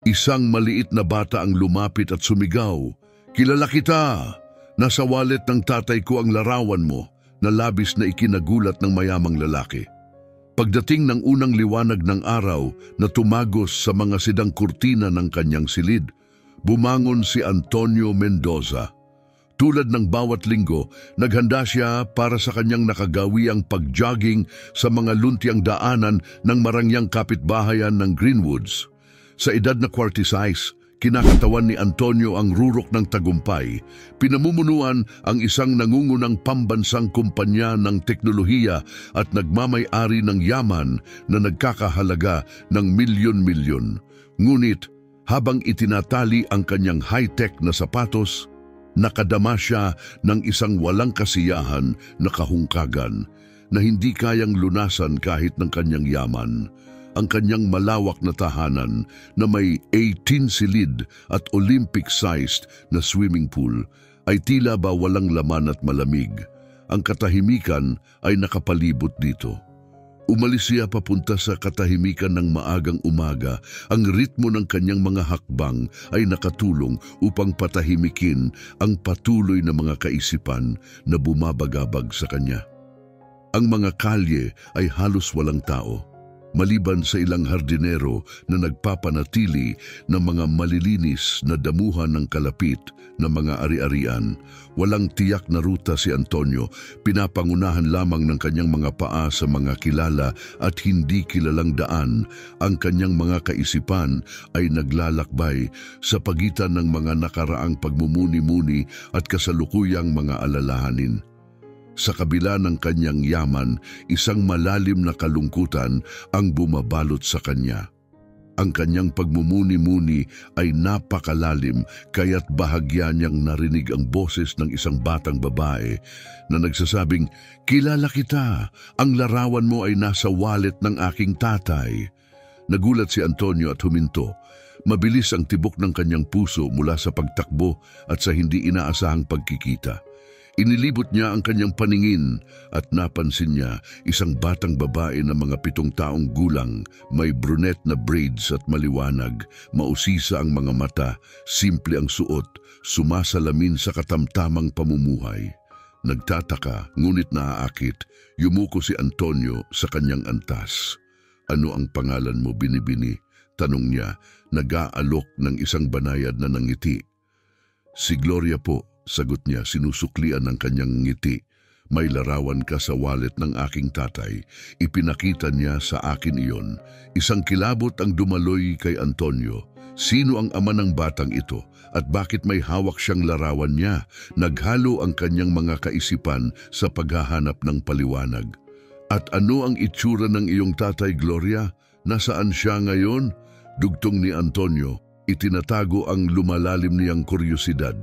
Isang maliit na bata ang lumapit at sumigaw, "Kilala kita! Nasa wallet ng tatay ko ang larawan mo," na labis na ikinagulat ng mayamang lalaki. Pagdating ng unang liwanag ng araw na tumagos sa mga sidang kurtina ng kanyang silid, bumangon si Antonio Mendoza. Tulad ng bawat linggo, naghanda siya para sa kanyang nakagawiang pag-jogging sa mga luntiang daanan ng marangyang kapitbahayan ng Greenwoods. Sa edad na 46, kinakatawan ni Antonio ang rurok ng tagumpay. Pinamumunuan ang isang nangungunang pambansang kumpanya ng teknolohiya at nagmamay-ari ng yaman na nagkakahalaga ng milyon-milyon. Ngunit, habang itinatali ang kanyang high-tech na sapatos, nakadama siya ng isang walang kasiyahan na kahungkagan na hindi kayang lunasan kahit ng kanyang yaman. Ang kanyang malawak na tahanan na may 18 silid at Olympic-sized na swimming pool ay tila ba walang laman at malamig. Ang katahimikan ay nakapalibot dito. Umalis siya papunta sa katahimikan ng maagang umaga. Ang ritmo ng kanyang mga hakbang ay nakatulong upang patahimikin ang patuloy na mga kaisipan na bumabagabag sa kanya. Ang mga kalye ay halos walang tao, maliban sa ilang hardinero na nagpapanatili ng mga malilinis na damuhan ng kalapit na mga ari-arian. Walang tiyak na ruta si Antonio, pinapangunahan lamang ng kanyang mga paa sa mga kilala at hindi kilalang daan. Ang kanyang mga kaisipan ay naglalakbay sa pagitan ng mga nakaraang pagmumuni-muni at kasalukuyang mga alalahanin. Sa kabila ng kanyang yaman, isang malalim na kalungkutan ang bumabalot sa kanya. Ang kanyang pagmumuni-muni ay napakalalim, kaya't bahagya niyang narinig ang boses ng isang batang babae na nagsasabing, "Kilala kita, ang larawan mo ay nasa wallet ng aking tatay." Nagulat si Antonio at huminto. Mabilis ang tibok ng kanyang puso mula sa pagtakbo at sa hindi inaasahang pagkikita. Inilibot niya ang kanyang paningin at napansin niya isang batang babae na mga 7 taong gulang, may brunette na braids at maliwanag, mausisa ang mga mata, simple ang suot, sumasalamin sa katamtamang pamumuhay. Nagtataka, ngunit naaakit, yumuko si Antonio sa kanyang antas. "Ano ang pangalan mo, Binibini?" tanong niya, nag-aalok ng isang banayad na nangiti. "Si Gloria po," sagot niya, sinusuklian ng kanyang ngiti. "May larawan ka sa wallet ng aking tatay." Ipinakita niya sa akin iyon. Isang kilabot ang dumaloy kay Antonio. Sino ang ama ng batang ito at bakit may hawak siyang larawan niya? Naghalo ang kanyang mga kaisipan sa paghahanap ng paliwanag. "At ano ang itsura ng iyong tatay, Gloria? Nasaan siya ngayon?" Dugtong ni Antonio, itinatago ang lumalalim niyang kuryosidad.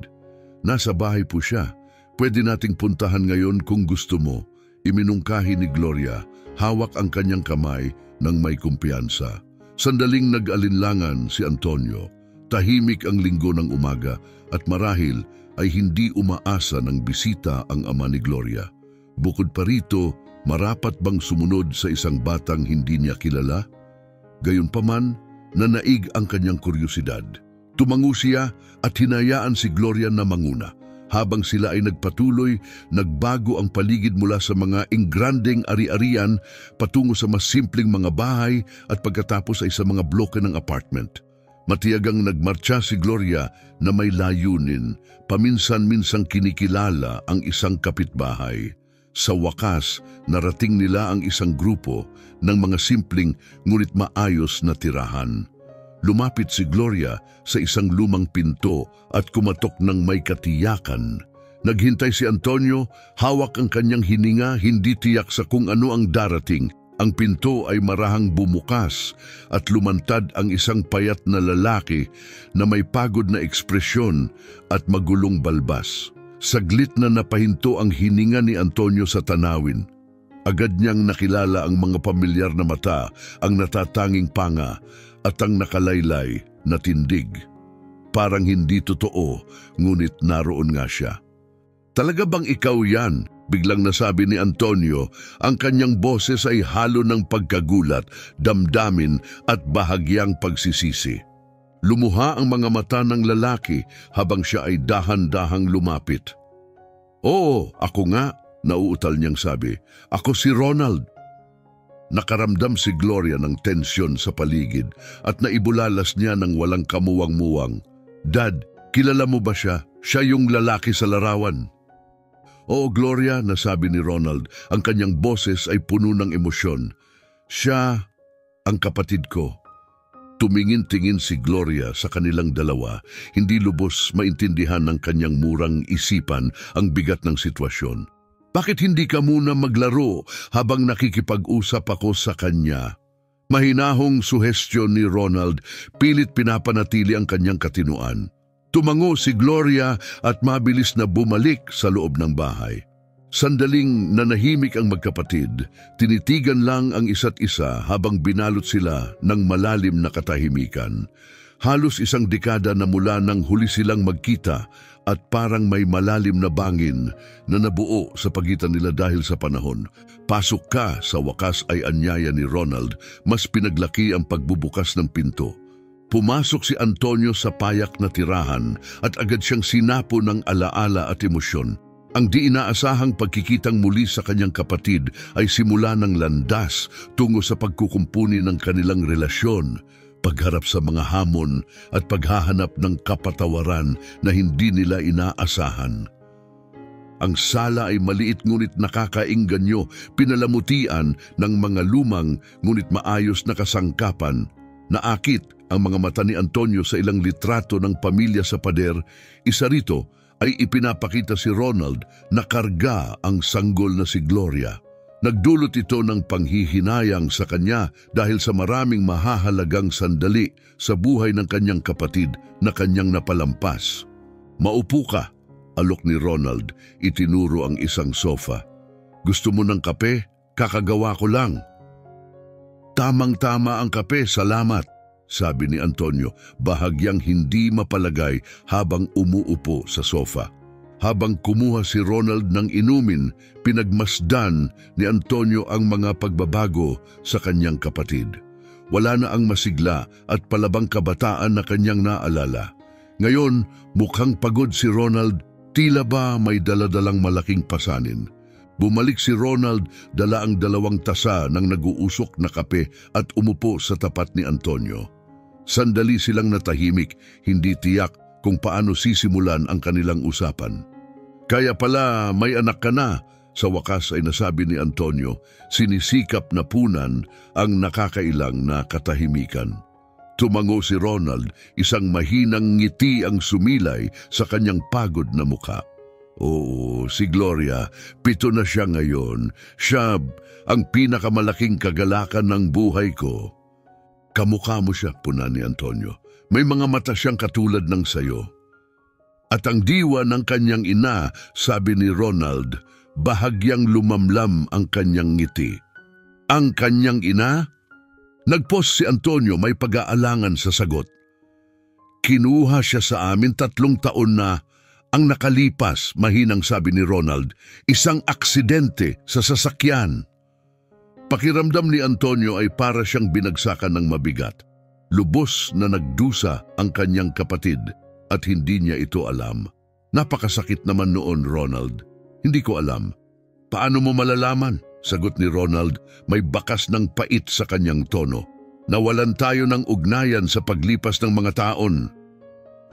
"Nasa bahay po siya. Pwede nating puntahan ngayon kung gusto mo." Iminungkahi ni Gloria, hawak ang kanyang kamay ng may kumpiyansa. Sandaling nag-alinlangan si Antonio. Tahimik ang linggo ng umaga at marahil ay hindi umaasa ng bisita ang ama ni Gloria. Bukod pa rito, marapat bang sumunod sa isang batang hindi niya kilala? Gayunpaman, nanaig ang kanyang kuryosidad. Tumango siya at hinayaan si Gloria na manguna. Habang sila ay nagpatuloy, nagbago ang paligid mula sa mga ingrandeng ari-arian patungo sa mas simpleng mga bahay at pagkatapos ay sa mga bloke ng apartment. Matiyagang nagmarcha si Gloria na may layunin, paminsan-minsang kinikilala ang isang kapitbahay. Sa wakas, narating nila ang isang grupo ng mga simpleng ngunit maayos na tirahan. Lumapit si Gloria sa isang lumang pinto at kumatok ng may katiyakan. Naghintay si Antonio, hawak ang kanyang hininga, hindi tiyak sa kung ano ang darating. Ang pinto ay marahang bumukas at lumantad ang isang payat na lalaki na may pagod na ekspresyon at magulong balbas. Saglit na napahinto ang hininga ni Antonio sa tanawin. Agad niyang nakilala ang mga pamilyar na mata, ang natatanging panga, at ang nakalaylay na tindig. Parang hindi totoo, ngunit naroon nga siya. "Talaga bang ikaw yan?" biglang nasabi ni Antonio. Ang kanyang boses ay halo ng pagkagulat, damdamin at bahagyang pagsisisi. Lumuha ang mga mata ng lalaki habang siya ay dahan-dahang lumapit. Oo, ako nga, nauutal niyang sabi. Ako si Ronald. Nakaramdam si Gloria ng tensyon sa paligid at naibulalas niya ng walang kamuwang-muwang. Dad, kilala mo ba siya? Siya yung lalaki sa larawan. Oo, Gloria, nasabi ni Ronald. Ang kanyang boses ay puno ng emosyon. Siya ang kapatid ko. Tumingin-tingin si Gloria sa kanilang dalawa, hindi lubos maintindihan ng kanyang murang isipan ang bigat ng sitwasyon. Bakit hindi ka muna maglaro habang nakikipag-usap ako sa kanya? Mahinahong suhestyon ni Ronald, pilit pinapanatili ang kanyang katinuan. Tumango si Gloria at mabilis na bumalik sa loob ng bahay. Sandaling nanahimik ang magkapatid, tinitigan lang ang isa't isa habang binalot sila ng malalim na katahimikan. Halos isang dekada na mula nang huli silang magkita at parang may malalim na bangin na nabuo sa pagitan nila dahil sa panahon. Pasok ka, sa wakas ay anyaya ni Ronald, mas pinaglaki ang pagbubukas ng pinto. Pumasok si Antonio sa payak na tirahan at agad siyang sinapo ng alaala at emosyon. Ang di inaasahang pagkikitang muli sa kanyang kapatid ay simula ng landas tungo sa pagkukumpuni ng kanilang relasyon, pagharap sa mga hamon at paghahanap ng kapatawaran na hindi nila inaasahan. Ang sala ay maliit ngunit nakakaingganyo, pinalamutian ng mga lumang ngunit maayos na kasangkapan. Naakit ang mga mata ni Antonio sa ilang litrato ng pamilya sa pader. Isa rito ay ipinapakita si Ronald na karga ang sanggol na si Gloria. Nagdulot ito ng panghihinayang sa kanya dahil sa maraming mahahalagang sandali sa buhay ng kanyang kapatid na kanyang napalampas. Maupo ka, alok ni Ronald, itinuro ang isang sofa. Gusto mo ng kape? Kakagawa ko lang. Tamang-tama ang kape, salamat, sabi ni Antonio, bahagyang hindi mapalagay habang umuupo sa sofa. Habang kumuha si Ronald ng inumin, pinagmasdan ni Antonio ang mga pagbabago sa kanyang kapatid. Wala na ang masigla at palabang kabataan na kanyang naalala. Ngayon, mukhang pagod si Ronald, tila ba may daladalang malaking pasanin. Bumalik si Ronald, dala ang 2 tasa ng nag-uusok na kape at umupo sa tapat ni Antonio. Sandali silang natahimik, hindi tiyak kung paano sisimulan ang kanilang usapan. Kaya pala may anak ka na, sa wakas ay nasabi ni Antonio, sinisikap na punan ang nakakailang na katahimikan. Tumango si Ronald, isang mahinang ngiti ang sumilay sa kanyang pagod na mukha. Oo, si Gloria, 7 na siya ngayon. Siya ang pinakamalaking kagalakan ng buhay ko. Kamukha mo siya, puna ni Antonio. May mga mata siyang katulad ng sayo. At ang diwa ng kanyang ina, sabi ni Ronald, bahagyang lumamlam ang kanyang ngiti. Ang kanyang ina? Nagpos si Antonio, may pag-aalangan sa sagot. Kinuha siya sa amin 3 taon na ang nakalipas, mahinang sabi ni Ronald, isang aksidente sa sasakyan. Pakiramdam ni Antonio ay para siyang binagsakan ng mabigat. Lubos na nagdusa ang kanyang kapatid at hindi niya ito alam. Napakasakit naman noon, Ronald. Hindi ko alam. Paano mo malalaman? Sagot ni Ronald, may bakas ng pait sa kanyang tono. Nawalan tayo ng ugnayan sa paglipas ng mga taon.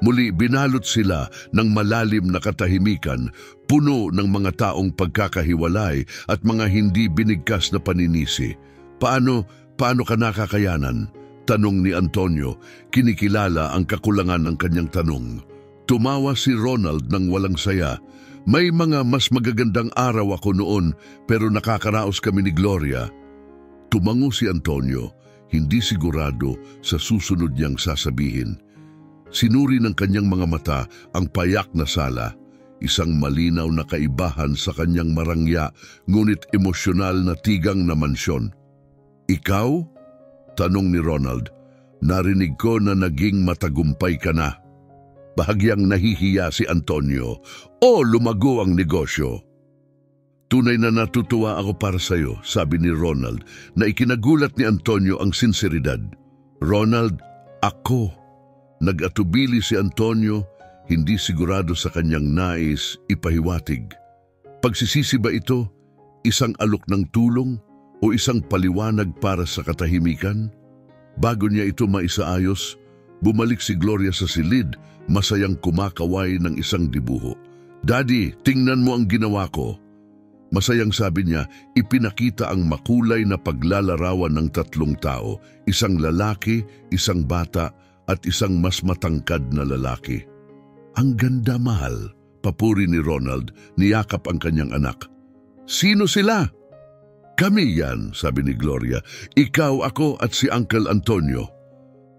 Muli binalot sila ng malalim na katahimikan, puno ng mga taong pagkakahiwalay at mga hindi binigkas na paninisi. Paano ka nakakayanan? Tanong ni Antonio, kinikilala ang kakulangan ng kanyang tanong. Tumawa si Ronald ng walang saya. May mga mas magagandang araw ako noon pero nakakaraos kami ni Gloria. Tumango si Antonio, hindi sigurado sa susunod niyang sasabihin. Sinuri ng kanyang mga mata ang payak na sala, isang malinaw na kaibahan sa kanyang marangya ngunit emosyonal na tigang na mansyon. Ikaw? Tanong ni Ronald. Narinig ko na naging matagumpay ka na. Bahagyang nahihiya si Antonio. O lumago ang negosyo. Tunay na natutuwa ako para sa iyo, sabi ni Ronald na ikinagulat ni Antonio ang sinseridad. Ronald, ako. Nag-atubili si Antonio, hindi sigurado sa kanyang nais ipahiwatig. Pagsisisi ba ito, isang alok ng tulong o isang paliwanag para sa katahimikan? Bago niya ito maisaayos, bumalik si Gloria sa silid, masayang kumakaway ng isang dibuho. "Daddy, tingnan mo ang ginawa ko." Masayang sabi niya, ipinakita ang makulay na paglalarawan ng tatlong tao, isang lalaki, isang bata, at isang mas matangkad na lalaki. "Ang ganda, mahal," papuri ni Ronald, niyakap ang kanyang anak. "Sino sila?" "Kami yan," sabi ni Gloria. "Ikaw, ako at si Uncle Antonio."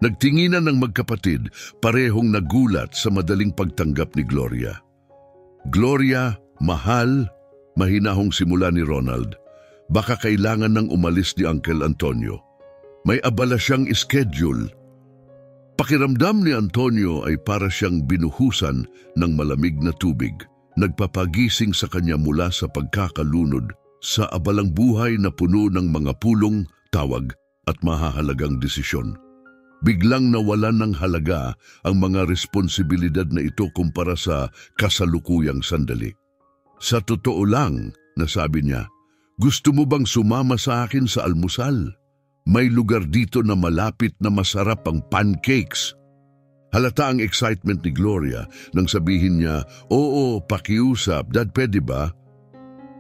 Nagtinginan ng magkapatid, parehong nagulat sa madaling pagtanggap ni Gloria. "Gloria, mahal," mahinahong simula ni Ronald. Baka kailangan nang umalis ni Uncle Antonio. May abala siyang schedule. Pakiramdam ni Antonio ay para siyang binuhusan ng malamig na tubig, nagpapagising sa kanya mula sa pagkakalunod sa abalang buhay na puno ng mga pulong, tawag at mahahalagang desisyon. Biglang nawalan ng halaga ang mga responsibilidad na ito kumpara sa kasalukuyang sandali. "Sa totoo lang," nasabi niya, "gusto mo bang sumama sa akin sa almusal? May lugar dito na malapit na masarap ang pancakes." Halata ang excitement ni Gloria nang sabihin niya, "Oo, pakiusap, Dad, pwede ba?"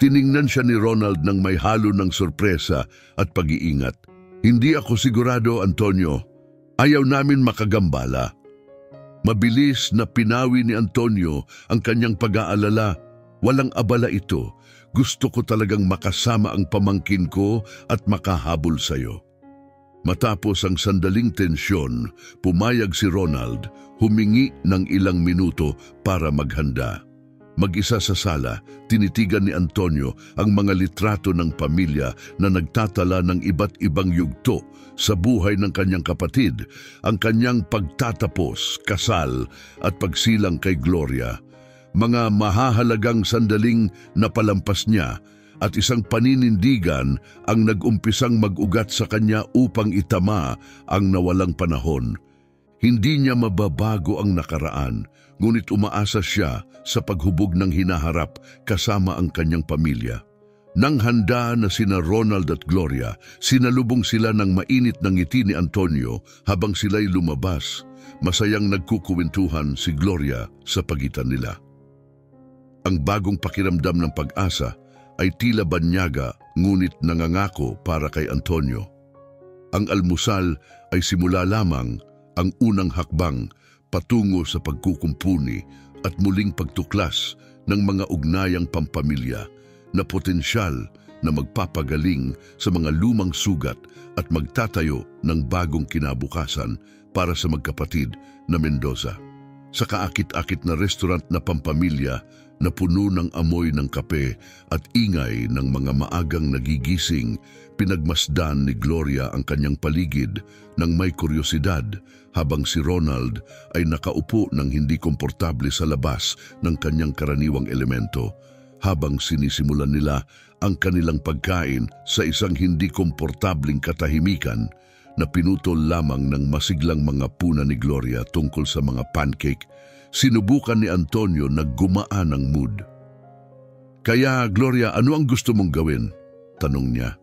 Tiningnan siya ni Ronald nang may halo ng sorpresa at pag-iingat. "Hindi ako sigurado, Antonio. Ayaw namin makagambala." Mabilis na pinawi ni Antonio ang kanyang pag-aalala. "Walang abala ito. Gusto ko talagang makasama ang pamangkin ko at makahabol sa'yo." Matapos ang sandaling tensyon, pumayag si Ronald, humingi ng ilang minuto para maghanda. Mag-isa sa sala, tinitigan ni Antonio ang mga litrato ng pamilya na nagtatala ng iba't ibang yugto sa buhay ng kanyang kapatid, ang kanyang pagtatapos, kasal at pagsilang kay Gloria. Mga mahahalagang sandaling napalampas niya at isang paninindigan ang nag-umpisang mag-ugat sa kanya upang itama ang nawalang panahon. Hindi niya mababago ang nakaraan, ngunit umaasa siya sa paghubog ng hinaharap kasama ang kanyang pamilya. Nang handa na sina Ronald at Gloria, sinalubong sila ng mainit na ngiti ni Antonio habang sila'y lumabas. Masayang nagkukuwentuhan si Gloria sa pagitan nila. Ang bagong pakiramdam ng pag-asa ay tila banyaga ngunit nangangako para kay Antonio. Ang almusal ay simula lamang, ang unang hakbang patungo sa pagkukumpuni at muling pagtuklas ng mga ugnayang pampamilya na potensyal na magpapagaling sa mga lumang sugat at magtatayo ng bagong kinabukasan para sa magkapatid na Mendoza. Sa kaakit-akit na restaurant na pampamilya na puno ng amoy ng kape at ingay ng mga maagang nagigising, pinagmasdan ni Gloria ang kanyang paligid ng may kuryosidad habang si Ronald ay nakaupo ng hindi komportable sa labas ng kanyang karaniwang elemento, habang sinisimulan nila ang kanilang pagkain sa isang hindi komportabling katahimikan na pinutol lamang ng masiglang mga puna ni Gloria tungkol sa mga pancake. Sinubukan ni Antonio na gumaan ang mood. "Kaya, Gloria, ano ang gusto mong gawin?" tanong niya.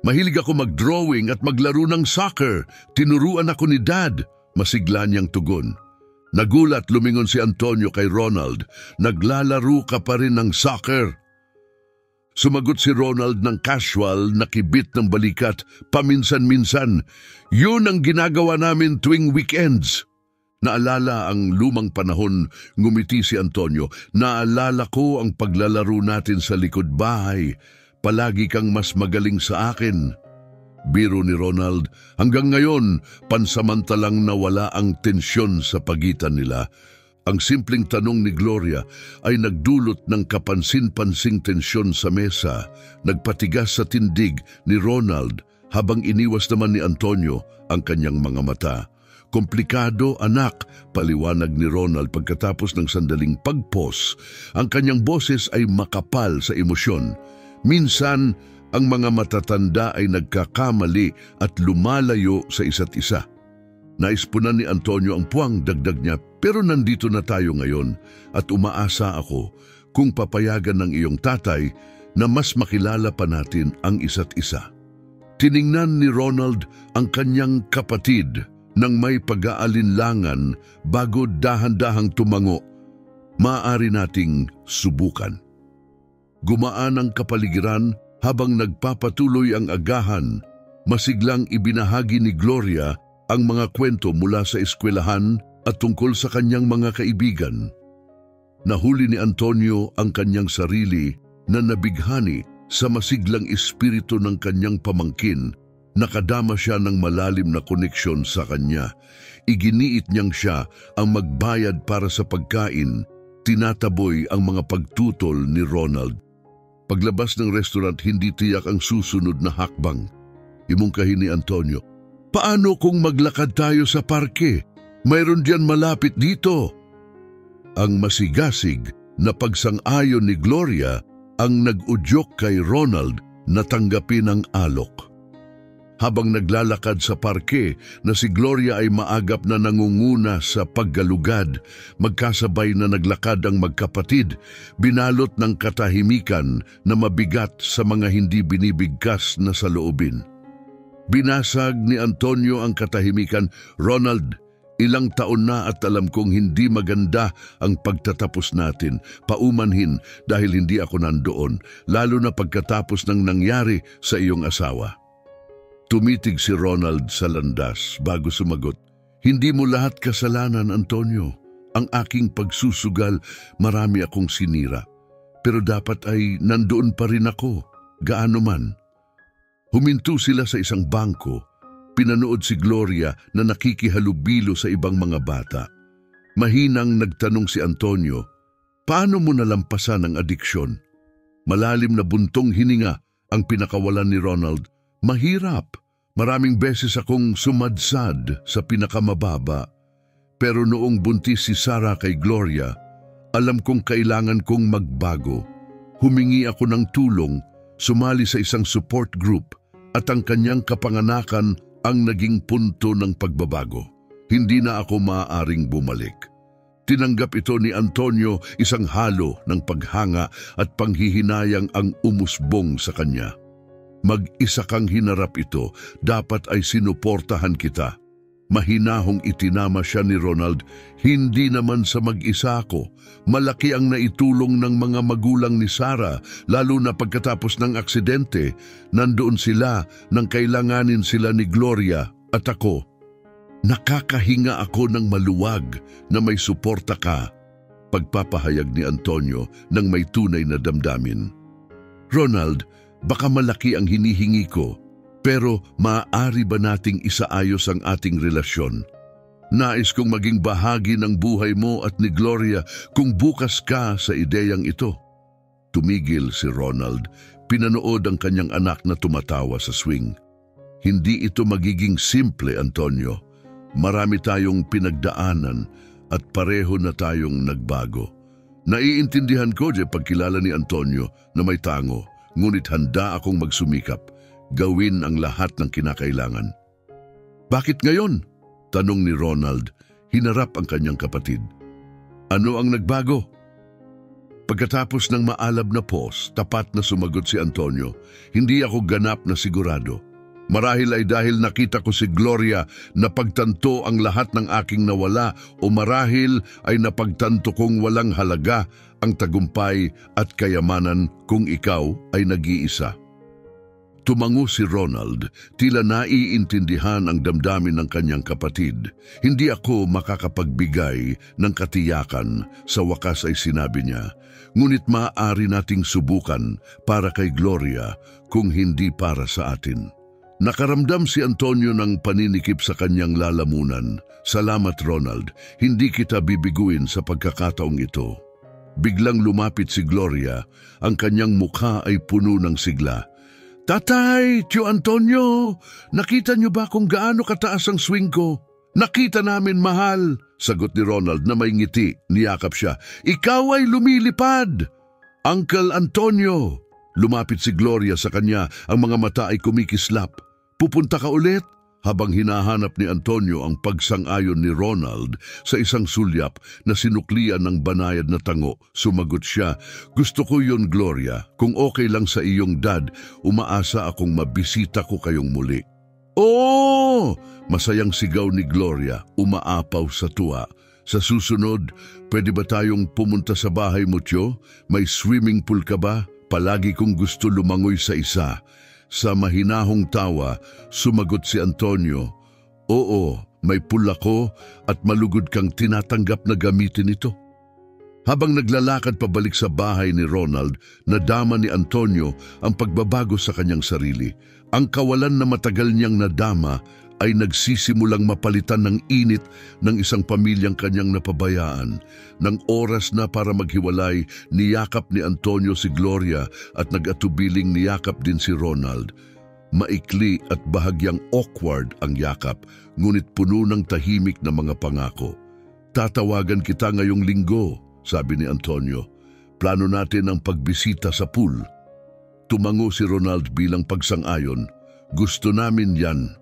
"Mahilig ako mag-drawing at maglaro ng soccer. Tinuruan ako ni Dad," masigla niyang tugon. Nagulat lumingon si Antonio kay Ronald. "Naglalaro ka pa rin ng soccer?" Sumagot si Ronald ng casual na kibit ng balikat, "Paminsan-minsan. Yun ang ginagawa namin tuwing weekends." Naalala ang lumang panahon, ngumiti si Antonio. "Naalala ko ang paglalaro natin sa likod bahay. Palagi kang mas magaling sa akin." Biro ni Ronald, hanggang ngayon, pansamantalang nawala ang tensyon sa pagitan nila. Ang simpleng tanong ni Gloria ay nagdulot ng kapansin-pansing tensyon sa mesa, nagpatigas sa tindig ni Ronald habang iniwas naman ni Antonio ang kanyang mga mata. "Komplikado, anak," paliwanag ni Ronald pagkatapos ng sandaling pagpos. Ang kanyang boses ay makapal sa emosyon. "Minsan, ang mga matatanda ay nagkakamali at lumalayo sa isa't isa. Naispunan ni Antonio ang puwang, dagdag niya, pero nandito na tayo ngayon at umaasa ako kung papayagan ng iyong tatay na mas makilala pa natin ang isa't isa. Tiningnan ni Ronald ang kanyang kapatid nang may pag-aalinlangan bago dahan-dahang tumango. Maaari nating subukan. Gumaan ang kapaligiran habang nagpapatuloy ang agahan. Masiglang ibinahagi ni Gloria ang mga kwento mula sa eskwelahan at tungkol sa kanyang mga kaibigan. Nahuli ni Antonio ang kanyang sarili na nabighani sa masiglang espiritu ng kanyang pamangkin. Nakadama siya ng malalim na koneksyon sa kanya. Iginiit niyang siya ang magbayad para sa pagkain. Tinataboy ang mga pagtutol ni Ronald. Paglabas ng restaurant, hindi tiyak ang susunod na hakbang. Imungkahi ni Antonio, "Paano kung maglakad tayo sa parke? Mayroon diyan malapit dito." Ang masigasig na pagsang-ayon ni Gloria ang nag-udyok kay Ronald na tanggapin ang alok. Habang naglalakad sa parke na si Gloria ay maagap na nangunguna sa paggalugad, magkasabay na naglakad ang magkapatid, binalot ng katahimikan na mabigat sa mga hindi binibigkas na saloobin. Binasag ni Antonio ang katahimikan. "Ronald, ilang taon na at alam kong hindi maganda ang pagtatapos natin. Paumanhin dahil hindi ako nandoon, lalo na pagkatapos ng nangyari sa iyong asawa." Tumitig si Ronald sa landas bago sumagot, "Hindi mo lahat kasalanan, Antonio. Ang aking pagsusugal, marami akong sinira. Pero dapat ay nandoon pa rin ako, gaano man." Huminto sila sa isang bangko. Pinanood si Gloria na nakikihalubilo sa ibang mga bata. Mahinang nagtanong si Antonio, "Paano mo nalampasan ang adiksyon?" Malalim na buntong hininga ang pinakawalan ni Ronald. "Mahirap. Maraming beses akong sumadsad sa pinakamababa. Pero noong buntis si Sarah kay Gloria, alam kong kailangan kong magbago. Humingi ako ng tulong, sumali sa isang support group, at ang kanyang kapanganakan ang naging punto ng pagbabago. Hindi na ako maaaring bumalik." Tinanggap ito ni Antonio, isang halo ng paghanga at panghihinayang ang umusbong sa kanya. "Mag-isa kang hinarap ito, dapat ay sinuportahan kita." Mahinahong itinama siya ni Ronald, "Hindi naman sa mag-isa ako. Malaki ang naitulong ng mga magulang ni Sarah, lalo na pagkatapos ng aksidente. Nandoon sila nang kailanganin sila ni Gloria at ako. Nakakahinga ako ng maluwag na may suporta ka." Pagpapahayag ni Antonio ng may tunay na damdamin. "Ronald, baka malaki ang hinihingi ko, pero maaari ba nating isaayos ang ating relasyon? Nais kong maging bahagi ng buhay mo at ni Gloria kung bukas ka sa ideyang ito." Tumigil si Ronald, pinanood ang kanyang anak na tumatawa sa swing. "Hindi ito magiging simple, Antonio. Marami tayong pinagdaanan at pareho na tayong nagbago. Naiintindihan ko di pagkilala ni Antonio na may tango, ngunit handa akong magsumikap, gawin ang lahat ng kinakailangan." "Bakit ngayon?" tanong ni Ronald, hinarap ang kanyang kapatid. "Ano ang nagbago?" Pagkatapos ng maalab na pause, tapat na sumagot si Antonio, "Hindi ako ganap na sigurado. Marahil ay dahil nakita ko si Gloria na pagtanto ang lahat ng aking nawala, o marahil ay napagtanto kong walang halaga ang tagumpay at kayamanan kung ikaw ay nag-iisa." Tumango si Ronald, tila naiintindihan ang damdamin ng kanyang kapatid. "Hindi ako makakapagbigay ng katiyakan," sa wakas ay sinabi niya. "Ngunit maaari nating subukan para kay Gloria kung hindi para sa atin." Nakaramdam si Antonio ng paninikip sa kanyang lalamunan. "Salamat, Ronald. Hindi kita bibiguin sa pagkakataong ito." Biglang lumapit si Gloria. Ang kanyang mukha ay puno ng sigla. "Tatay, Tio Antonio, nakita niyo ba kung gaano kataas ang swing ko?" "Nakita namin, mahal," sagot ni Ronald na may ngiti. Niyakap siya. "Ikaw ay lumilipad." "Uncle Antonio." Lumapit si Gloria sa kanya, ang mga mata ay kumikislap. "Pupunta ka ulit?" Habang hinahanap ni Antonio ang pagsang-ayon ni Ronald sa isang sulyap na sinuklian ng banayad na tango, sumagot siya, "Gusto ko yun, Gloria. Kung okay lang sa iyong dad, umaasa akong mabisita ko kayong muli." "Oo!" Masayang sigaw ni Gloria, umaapaw sa tuwa. "Sa susunod, pwede ba tayong pumunta sa bahay mo, Tio? May swimming pool ka ba? Palagi kong gusto lumangoy sa isa." Sa mahinahong tawa, sumagot si Antonio, "Oo, may pool ako at malugod kang tinatanggap na gamitin ito." Habang naglalakad pabalik sa bahay ni Ronald, nadama ni Antonio ang pagbabago sa kanyang sarili. Ang kawalan na matagal niyang nadama ay nagsisimulang mapalitan ng init ng isang pamilyang kanyang napabayaan. Nang oras na para maghiwalay, niyakap ni Antonio si Gloria at nag-atubiling niyakap din si Ronald. Maikli at bahagyang awkward ang yakap, ngunit puno ng tahimik na mga pangako. "Tatawagan kita ngayong linggo," sabi ni Antonio. "Plano natin ang pagbisita sa pool." Tumango si Ronald bilang pagsang-ayon. "Gusto namin yan."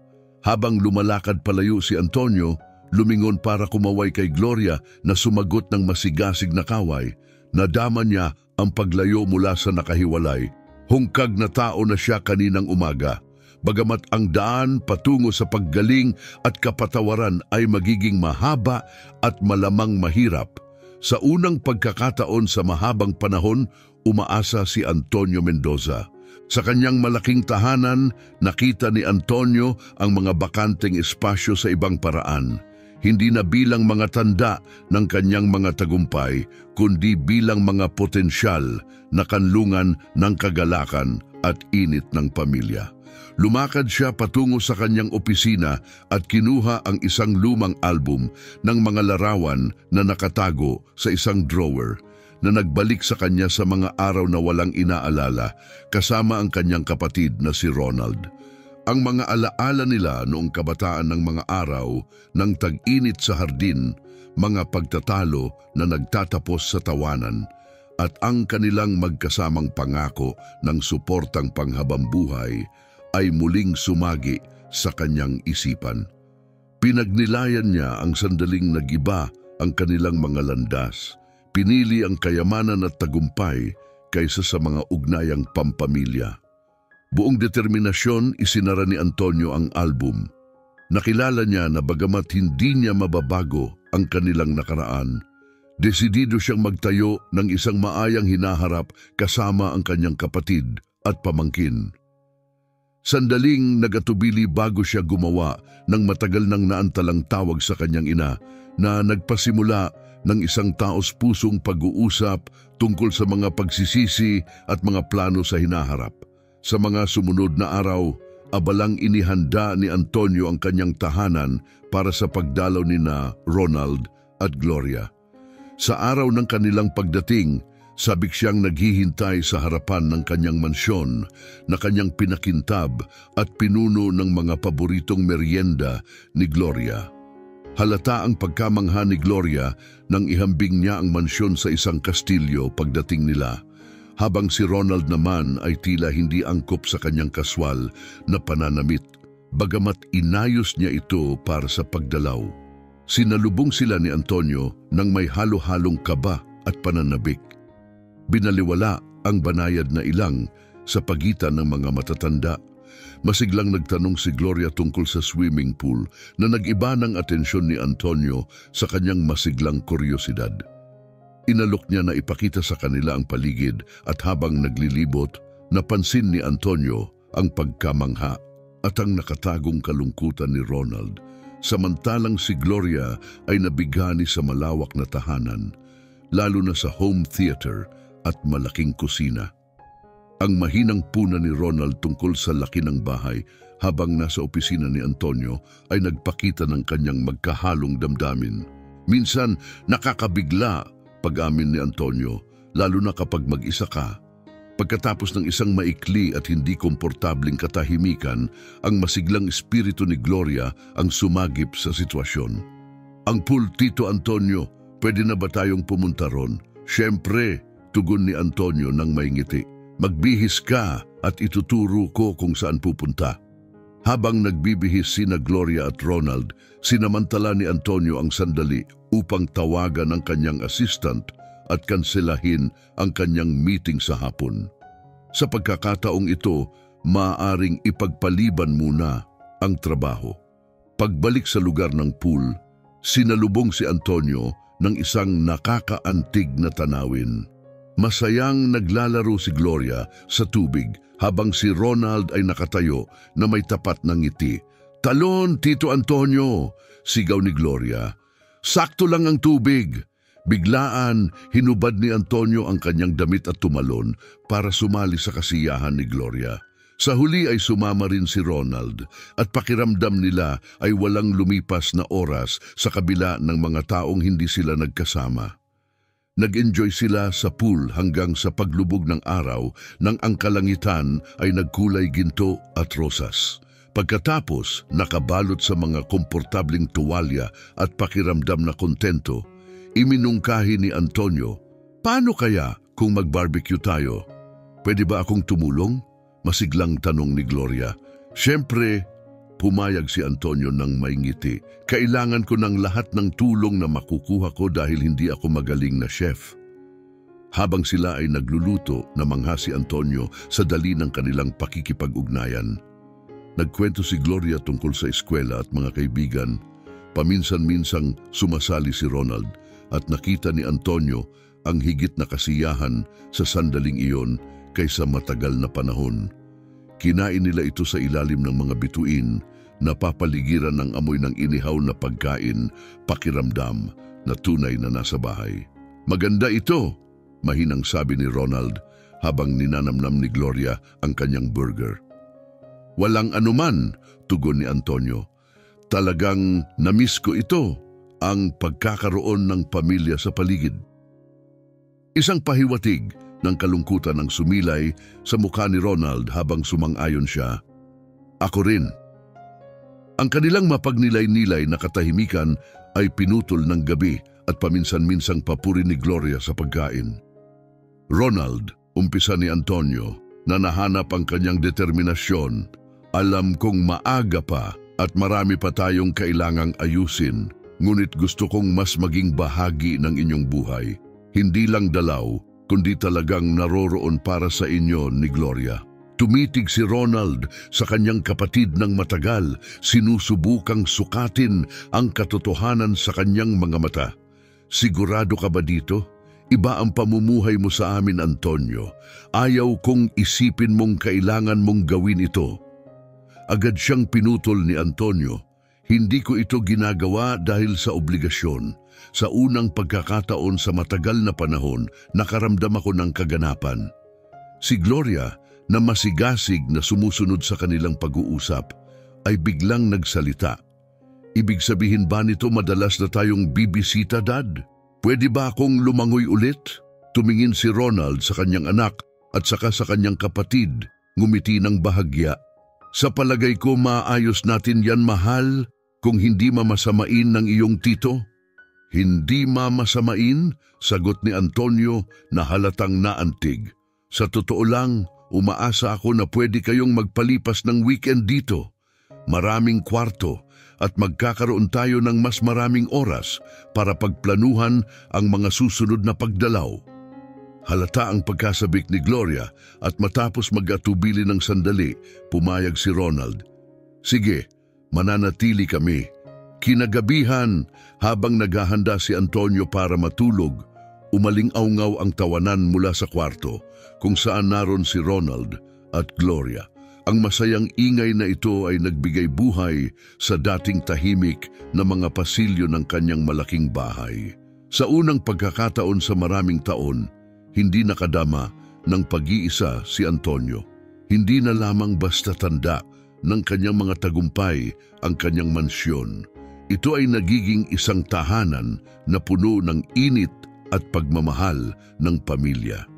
Habang lumalakad palayo si Antonio, lumingon para kumaway kay Gloria na sumagot ng masigasig na kaway. Nadama niya ang paglayo mula sa nakahiwalay. Hungkag na tao na siya kaninang umaga. Bagamat ang daan patungo sa paggaling at kapatawaran ay magiging mahaba at malamang mahirap. Sa unang pagkakataon sa mahabang panahon, umaasa si Antonio Mendoza. Sa kanyang malaking tahanan, nakita ni Antonio ang mga bakanteng espasyo sa ibang paraan. Hindi na bilang mga tanda ng kanyang mga tagumpay, kundi bilang mga potensyal na kanlungan ng kagalakan at init ng pamilya. Lumakad siya patungo sa kanyang opisina at kinuha ang isang lumang album ng mga larawan na nakatago sa isang drawer, na nagbalik sa kanya sa mga araw na walang inaalala kasama ang kanyang kapatid na si Ronald. Ang mga alaala nila noong kabataan ng mga araw ng tag-init sa hardin, mga pagtatalo na nagtatapos sa tawanan, at ang kanilang magkasamang pangako ng suportang panghabambuhay ay muling sumagi sa kanyang isipan. Pinagnilayan niya ang sandaling nagiba ang kanilang mga landas. Pinili ang kayamanan at tagumpay kaysa sa mga ugnayang pampamilya. Buong determinasyon, isinara ni Antonio ang album. Nakilala niya na bagamat hindi niya mababago ang kanilang nakaraan, desidido siyang magtayo ng isang maayang hinaharap kasama ang kanyang kapatid at pamangkin. Sandaling nagatubili bago siya gumawa ng matagal nang naantalang tawag sa kanyang ina na nagpasimula ng isang taos-pusong pag-uusap tungkol sa mga pagsisisi at mga plano sa hinaharap. Sa mga sumunod na araw, abalang inihanda ni Antonio ang kanyang tahanan para sa pagdalaw nina Ronald at Gloria. Sa araw ng kanilang pagdating, sabik siyang naghihintay sa harapan ng kanyang mansyon na kanyang pinakintab at pinuno ng mga paboritong merienda ni Gloria. Halata ang pagkamangha ni Gloria nang ihambing niya ang mansyon sa isang kastilyo pagdating nila, habang si Ronald naman ay tila hindi angkop sa kanyang kaswal na pananamit, bagamat inayos niya ito para sa pagdalaw. Sinalubong sila ni Antonio nang may halo-halong kaba at pananabik. Binaliwala ang banayad na ilang sa pagitan ng mga matatanda. Masiglang nagtanong si Gloria tungkol sa swimming pool na nag-iba ng atensyon ni Antonio sa kanyang masiglang kuryosidad. Inalok niya na ipakita sa kanila ang paligid at habang naglilibot, napansin ni Antonio ang pagkamangha at ang nakatagong kalungkutan ni Ronald, samantalang si Gloria ay nabighani sa malawak na tahanan, lalo na sa home theater at malaking kusina. Ang mahinang puna ni Ronald tungkol sa laki ng bahay habang nasa opisina ni Antonio ay nagpakita ng kanyang magkahalong damdamin. Minsan nakakabigla pag-amin ni Antonio, lalo na kapag mag-isa ka. Pagkatapos ng isang maikli at hindi komportabling katahimikan, ang masiglang espiritu ni Gloria ang sumagip sa sitwasyon. "Ang pool, Tito Antonio, pwede na ba tayong pumunta ron?" "Siyempre," tugon ni Antonio nang may ngiti. "Magbihis ka at ituturo ko kung saan pupunta." Habang nagbibihis sina Gloria at Ronald, sinamantala ni Antonio ang sandali upang tawagan ang kanyang assistant at kanselahin ang kanyang meeting sa hapon. Sa pagkakataong ito, maaaring ipagpaliban muna ang trabaho. Pagbalik sa lugar ng pool, sinalubong si Antonio ng isang nakakaantig na tanawin. Masayang naglalaro si Gloria sa tubig habang si Ronald ay nakatayo na may tapat na ngiti. "Talon, Tito Antonio!" sigaw ni Gloria. "Sakto lang ang tubig." Biglaan, hinubad ni Antonio ang kanyang damit at tumalon para sumali sa kasiyahan ni Gloria. Sa huli ay sumama rin si Ronald at pakiramdam nila ay walang lumipas na oras sa kabila ng mga taong hindi sila nagkasama. Nag-enjoy sila sa pool hanggang sa paglubog ng araw nang ang kalangitan ay nagkulay ginto at rosas. Pagkatapos, nakabalot sa mga komportabling tuwalya at pakiramdam na kontento, iminungkahi ni Antonio, "Paano kaya kung mag-barbecue tayo? Pwede ba akong tumulong?" Masiglang tanong ni Gloria. "Siyempre," pumayag si Antonio ng may ngiti. "Kailangan ko ng lahat ng tulong na makukuha ko dahil hindi ako magaling na chef." Habang sila ay nagluluto, namangha si Antonio sa dali ng kanilang pakikipag-ugnayan. Nagkwento si Gloria tungkol sa eskwela at mga kaibigan. Paminsan-minsang sumasali si Ronald at nakita ni Antonio ang higit na kasiyahan sa sandaling iyon kaysa matagal na panahon. Kinain nila ito sa ilalim ng mga bituin, napapaligiran ng amoy ng inihaw na pagkain, pakiramdam na tunay na nasa bahay. "Maganda ito," mahinang sabi ni Ronald habang ninanamnam ni Gloria ang kanyang burger. "Walang anuman," tugon ni Antonio. "Talagang namiss ko ito, ang pagkakaroon ng pamilya sa paligid." Isang pahiwatig ng kalungkutan ang sumilay sa mukha ni Ronald habang sumang-ayon siya. "Ako rin." Ang kanilang mapagnilay-nilay na katahimikan ay pinutol ng gabi at paminsan-minsang papuri ni Gloria sa pagkain. "Ronald," umpisa ni Antonio, na nahanap ang kanyang determinasyon, "alam kong maaga pa at marami pa tayong kailangang ayusin, ngunit gusto kong mas maging bahagi ng inyong buhay. Hindi lang dalaw, kundi talagang naroroon para sa inyo ni Gloria." Tumitig si Ronald sa kanyang kapatid ng matagal, sinusubukang sukatin ang katotohanan sa kanyang mga mata. "Sigurado ka ba dito? Iba ang pamumuhay mo sa amin, Antonio. Ayaw kong isipin mong kailangan mong gawin ito." Agad siyang pinutol ni Antonio. "Hindi ko ito ginagawa dahil sa obligasyon. Sa unang pagkakataon sa matagal na panahon, nakaramdam ako ng kaganapan." Si Gloria, na masigasig na sumusunod sa kanilang pag-uusap, ay biglang nagsalita. "Ibig sabihin ba nito madalas na tayong bibisita, Dad? Pwede ba akong lumangoy ulit?" Tumingin si Ronald sa kanyang anak at saka sa kanyang kapatid, ngumiti ng bahagya. "Sa palagay ko maayos natin yan, mahal, kung hindi mamasamain ng iyong tito." "Hindi mamasamain?" sagot ni Antonio na halatang naantig. "Sa totoo lang, umaasa ako na pwede kayong magpalipas ng weekend dito. Maraming kwarto at magkakaroon tayo ng mas maraming oras para pagplanuhan ang mga susunod na pagdalaw." Halata ang pagkasabik ni Gloria at matapos mag-atubili ng sandali, pumayag si Ronald. "Sige, mananatili kami." Kinagabihan, habang naghahanda si Antonio para matulog, umaling-awngaw ang tawanan mula sa kwarto kung saan naroon si Ronald at Gloria. Ang masayang ingay na ito ay nagbigay buhay sa dating tahimik na mga pasilyo ng kanyang malaking bahay. Sa unang pagkakataon sa maraming taon, hindi nakadama ng pag-iisa si Antonio. Hindi na lamang basta tanda ng kanyang mga tagumpay ang kanyang mansyon. Ito ay nagiging isang tahanan na puno ng init at pagmamahal ng pamilya.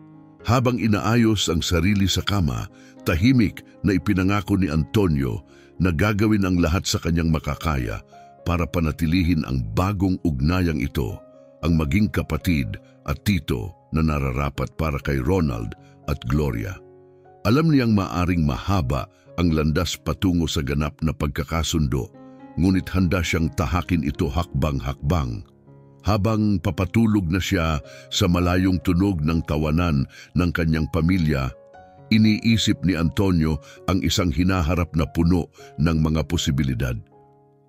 Habang inaayos ang sarili sa kama, tahimik na ipinangako ni Antonio na gagawin ang lahat sa kanyang makakaya para panatilihin ang bagong ugnayang ito, ang maging kapatid at tito na nararapat para kay Ronald at Gloria. Alam niyang maaring mahaba ang landas patungo sa ganap na pagkakasundo, ngunit handa siyang tahakin ito hakbang-hakbang. Habang papatulog na siya sa malayong tunog ng tawanan ng kanyang pamilya, iniisip ni Antonio ang isang hinaharap na puno ng mga posibilidad.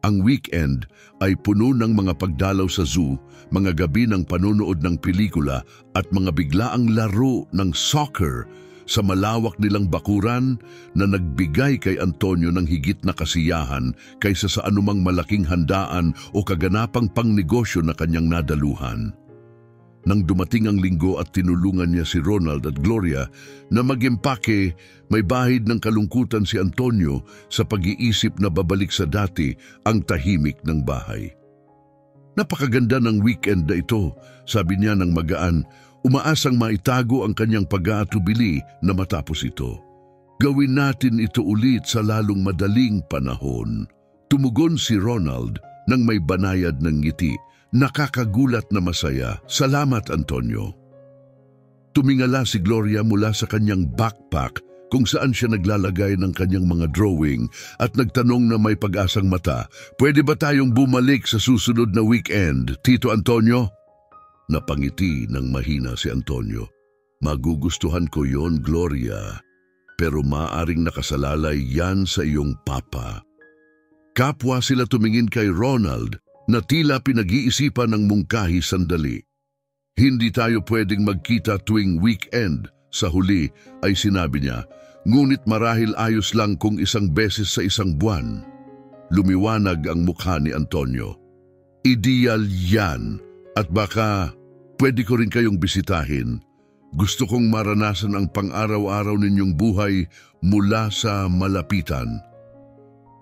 Ang weekend ay puno ng mga pagdalaw sa zoo, mga gabi ng panonood ng pelikula at mga biglaang laro ng soccer sa malawak nilang bakuran na nagbigay kay Antonio ng higit na kasiyahan kaysa sa anumang malaking handaan o kaganapang pangnegosyo na kanyang nadaluhan. Nang dumating ang linggo at tinulungan niya si Ronald at Gloria na mag-empake, may bahid ng kalungkutan si Antonio sa pag-iisip na babalik sa dati ang tahimik ng bahay. Napakaganda ng weekend na ito, sabi niya ng magaan, umaasang maitago ang kanyang pag-aatubili na matapos ito. Gawin natin ito ulit sa lalong madaling panahon. Tumugon si Ronald nang may banayad ng ngiti. Nakakagulat na masaya. Salamat, Antonio. Tumingala si Gloria mula sa kanyang backpack kung saan siya naglalagay ng kanyang mga drawing at nagtanong na may pag-asang mata, "Pwede ba tayong bumalik sa susunod na weekend, Tito Antonio?" Napangiti ng mahina si Antonio. "Magugustuhan ko yon, Gloria, pero maaring nakasalalay yan sa iyong papa." Kapwa sila tumingin kay Ronald na tila pinag-iisipan ng mungkahi sandali. "Hindi tayo pwedeng magkita tuwing weekend," sa huli ay sinabi niya, "ngunit marahil ayos lang kung isang beses sa isang buwan." Lumiwanag ang mukha ni Antonio. "Ideal yan, at baka pwede ko rin kayong bisitahin. Gusto kong maranasan ang pang-araw-araw ninyong buhay mula sa malapitan."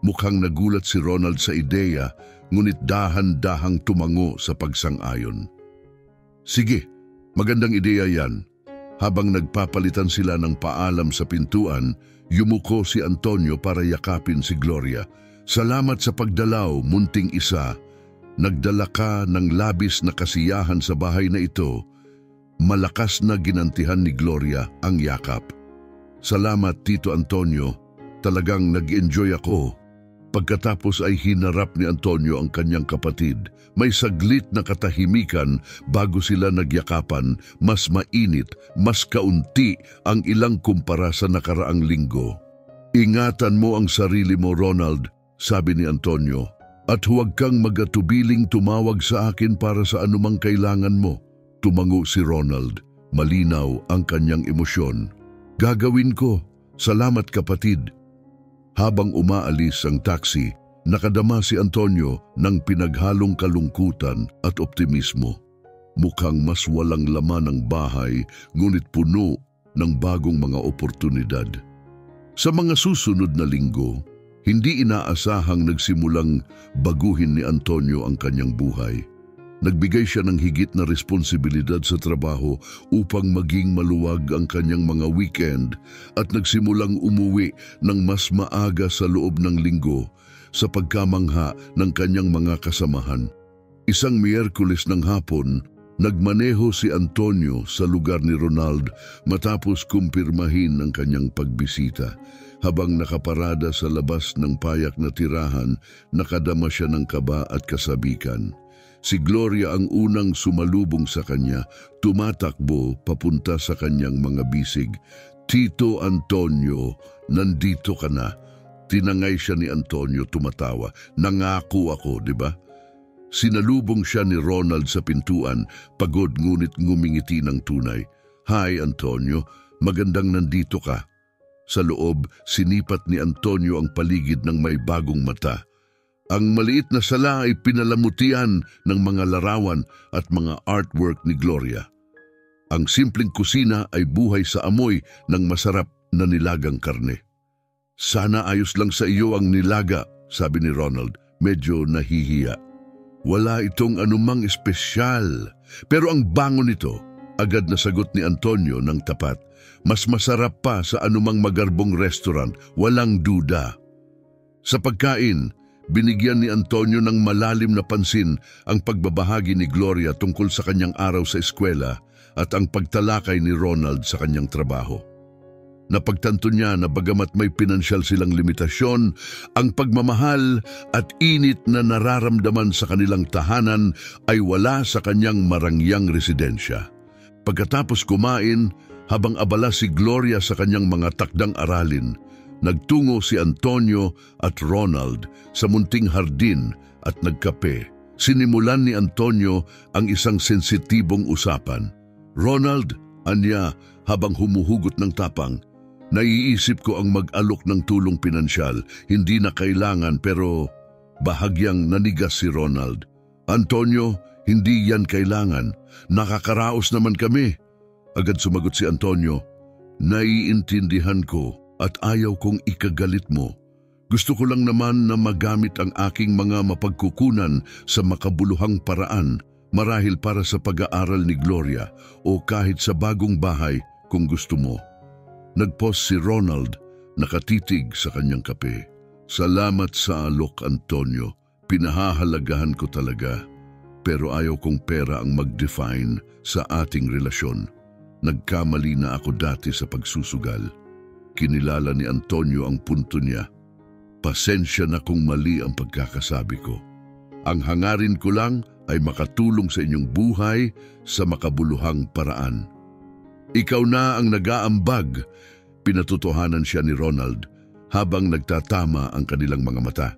Mukhang nagulat si Ronald sa ideya, ngunit dahan-dahang tumango sa pagsang-ayon. "Sige, magandang ideya yan." Habang nagpapalitan sila ng paalam sa pintuan, yumuko si Antonio para yakapin si Gloria. "Salamat sa pagdalaw, munting isa. Nagdala ka ng labis na kasiyahan sa bahay na ito." Malakas na ginantihan ni Gloria ang yakap. "Salamat, Tito Antonio. Talagang nag-enjoy ako." Pagkatapos ay hinarap ni Antonio ang kanyang kapatid. May saglit na katahimikan bago sila nagyakapan, mas mainit, mas kaunti ang ilang kumpara sa nakaraang linggo. "Ingatan mo ang sarili mo, Ronald," sabi ni Antonio, "at huwag kang mag-atubiling tumawag sa akin para sa anumang kailangan mo." Tumango si Ronald. Malinaw ang kanyang emosyon. "Gagawin ko. Salamat, kapatid." Habang umaalis ang taxi, nakadama si Antonio ng pinaghalong kalungkutan at optimismo. Mukhang mas walang laman ang bahay, ngunit puno ng bagong mga oportunidad. Sa mga susunod na linggo, hindi inaasahang nagsimulang baguhin ni Antonio ang kanyang buhay. Nagbigay siya ng higit na responsibilidad sa trabaho upang maging maluwag ang kanyang mga weekend at nagsimulang umuwi ng mas maaga sa loob ng linggo sa pagkamangha ng kanyang mga kasamahan. Isang Miyerkules ng hapon, nagmaneho si Antonio sa lugar ni Ronald matapos kumpirmahin ang kanyang pagbisita. Habang nakaparada sa labas ng payak na tirahan, nakadama siya ng kaba at kasabikan. Si Gloria ang unang sumalubong sa kanya, tumatakbo papunta sa kanyang mga bisig. "Tito Antonio, nandito ka na." Tinangay siya ni Antonio, tumatawa. "Nangako ako, di ba?" Sinalubong siya ni Ronald sa pintuan, pagod ngunit ngumingiti ng tunay. "Hi Antonio, magandang nandito ka." Sa loob, sinipat ni Antonio ang paligid ng may bagong mata. Ang maliit na sala ay pinalamutian ng mga larawan at mga artwork ni Gloria. Ang simpleng kusina ay buhay sa amoy ng masarap na nilagang karne. "Sana ayos lang sa iyo ang nilaga," sabi ni Ronald, medyo nahihiya. "Wala itong anumang espesyal, pero ang bango nito," agad na sagot ni Antonio ng tapat. "Mas masarap pa sa anumang magarbong restaurant, walang duda." Sa pagkain, binigyan ni Antonio ng malalim na pansin ang pagbabahagi ni Gloria tungkol sa kanyang araw sa eskwela at ang pagtalakay ni Ronald sa kanyang trabaho. Napagtanto niya na bagamat may pinansyal silang limitasyon, ang pagmamahal at init na nararamdaman sa kanilang tahanan ay wala sa kanyang marangyang residensya. Pagkatapos kumain, habang abala si Gloria sa kanyang mga takdang aralin, nagtungo si Antonio at Ronald sa munting hardin at nagkape. Sinimulan ni Antonio ang isang sensitibong usapan. "Ronald," anya habang humuhugot ng tapang, "naiisip ko ang mag-alok ng tulong pinansyal. Hindi na kailangan pero..." Bahagyang nanigas si Ronald. "Antonio, hindi yan kailangan. Nakakaraos naman kami." Agad sumagot si Antonio, "Naiintindihan ko at ayaw kong ikagalit mo. Gusto ko lang naman na magamit ang aking mga mapagkukunan sa makabuluhang paraan, marahil para sa pag-aaral ni Gloria o kahit sa bagong bahay kung gusto mo." Nagpos si Ronald, nakatitig sa kanyang kape. "Salamat sa alok, Antonio. Pinahahalagahan ko talaga. Pero ayaw kong pera ang mag-define sa ating relasyon. Nagkamali na ako dati sa pagsusugal." Kinilala ni Antonio ang punto niya. "Pasensya na kung mali ang pagkakasabi ko. Ang hangarin ko lang ay makatulong sa inyong buhay sa makabuluhang paraan." "Ikaw na ang nag-aambag," pinatutuhanan siya ni Ronald habang nagtatama ang kanilang mga mata.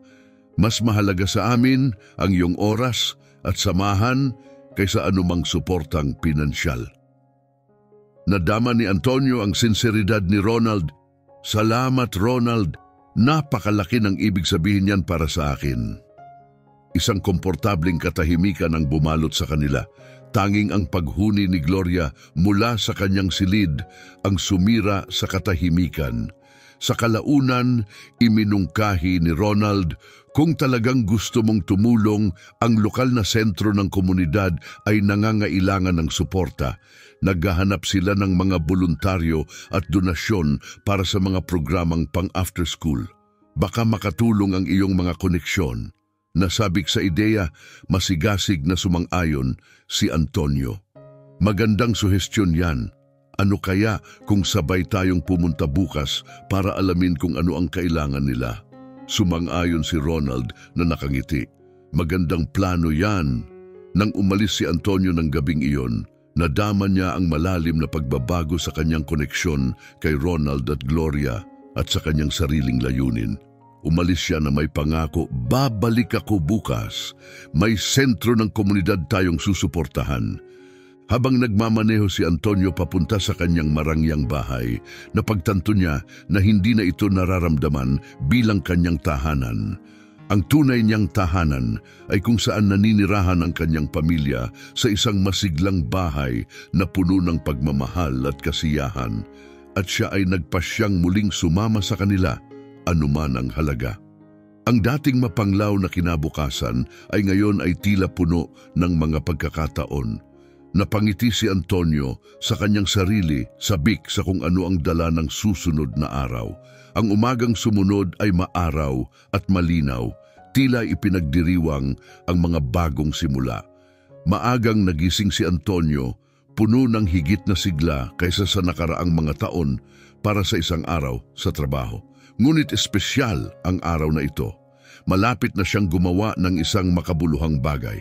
"Mas mahalaga sa amin ang iyong oras at samahan kaysa anumang suportang pinansyal." Nadama ni Antonio ang sinseridad ni Ronald. "Salamat, Ronald. Napakalaki ng ibig sabihin yan para sa akin." Isang komportabling katahimikan ang bumalot sa kanila. Tanging ang paghuni ni Gloria mula sa kanyang silid ang sumira sa katahimikan. Sa kalaunan, iminungkahi ni Ronald, kung talagang gusto mong tumulong, ang lokal na sentro ng komunidad ay nangangailangan ng suporta. Naghahanap sila ng mga voluntaryo at donasyon para sa mga programang pang-after school. Baka makatulong ang iyong mga koneksyon. Nasabik sa ideya, masigasig na sumang-ayon si Antonio. "Magandang suhestyon yan. Ano kaya kung sabay tayong pumunta bukas para alamin kung ano ang kailangan nila?" Sumang-ayon si Ronald na nakangiti. "Magandang plano yan." Nang umalis si Antonio ng gabing iyon, nadama niya ang malalim na pagbabago sa kanyang koneksyon kay Ronald at Gloria at sa kanyang sariling layunin. Umalis siya na may pangako, "Babalik ako bukas. May sentro ng komunidad tayong susuportahan." Habang nagmamaneho si Antonio papunta sa kanyang marangyang bahay, napagtanto niya na hindi na ito nararamdaman bilang kanyang tahanan. Ang tunay niyang tahanan ay kung saan naninirahan ang kanyang pamilya sa isang masiglang bahay na puno ng pagmamahal at kasiyahan, at siya ay nagpasyang muling sumama sa kanila anuman ang halaga. Ang dating mapanglaw na kinabukasan ay ngayon ay tila puno ng mga pagkakataon. Napangiti si Antonio sa kanyang sarili, sabik sa kung ano ang dala ng susunod na araw. Ang umagang sumunod ay maaraw at malinaw, tila ipinagdiriwang ang mga bagong simula. Maagang nagising si Antonio, puno ng higit na sigla kaysa sa nakaraang mga taon para sa isang araw sa trabaho. Ngunit espesyal ang araw na ito. Malapit na siyang gumawa ng isang makabuluhang bagay.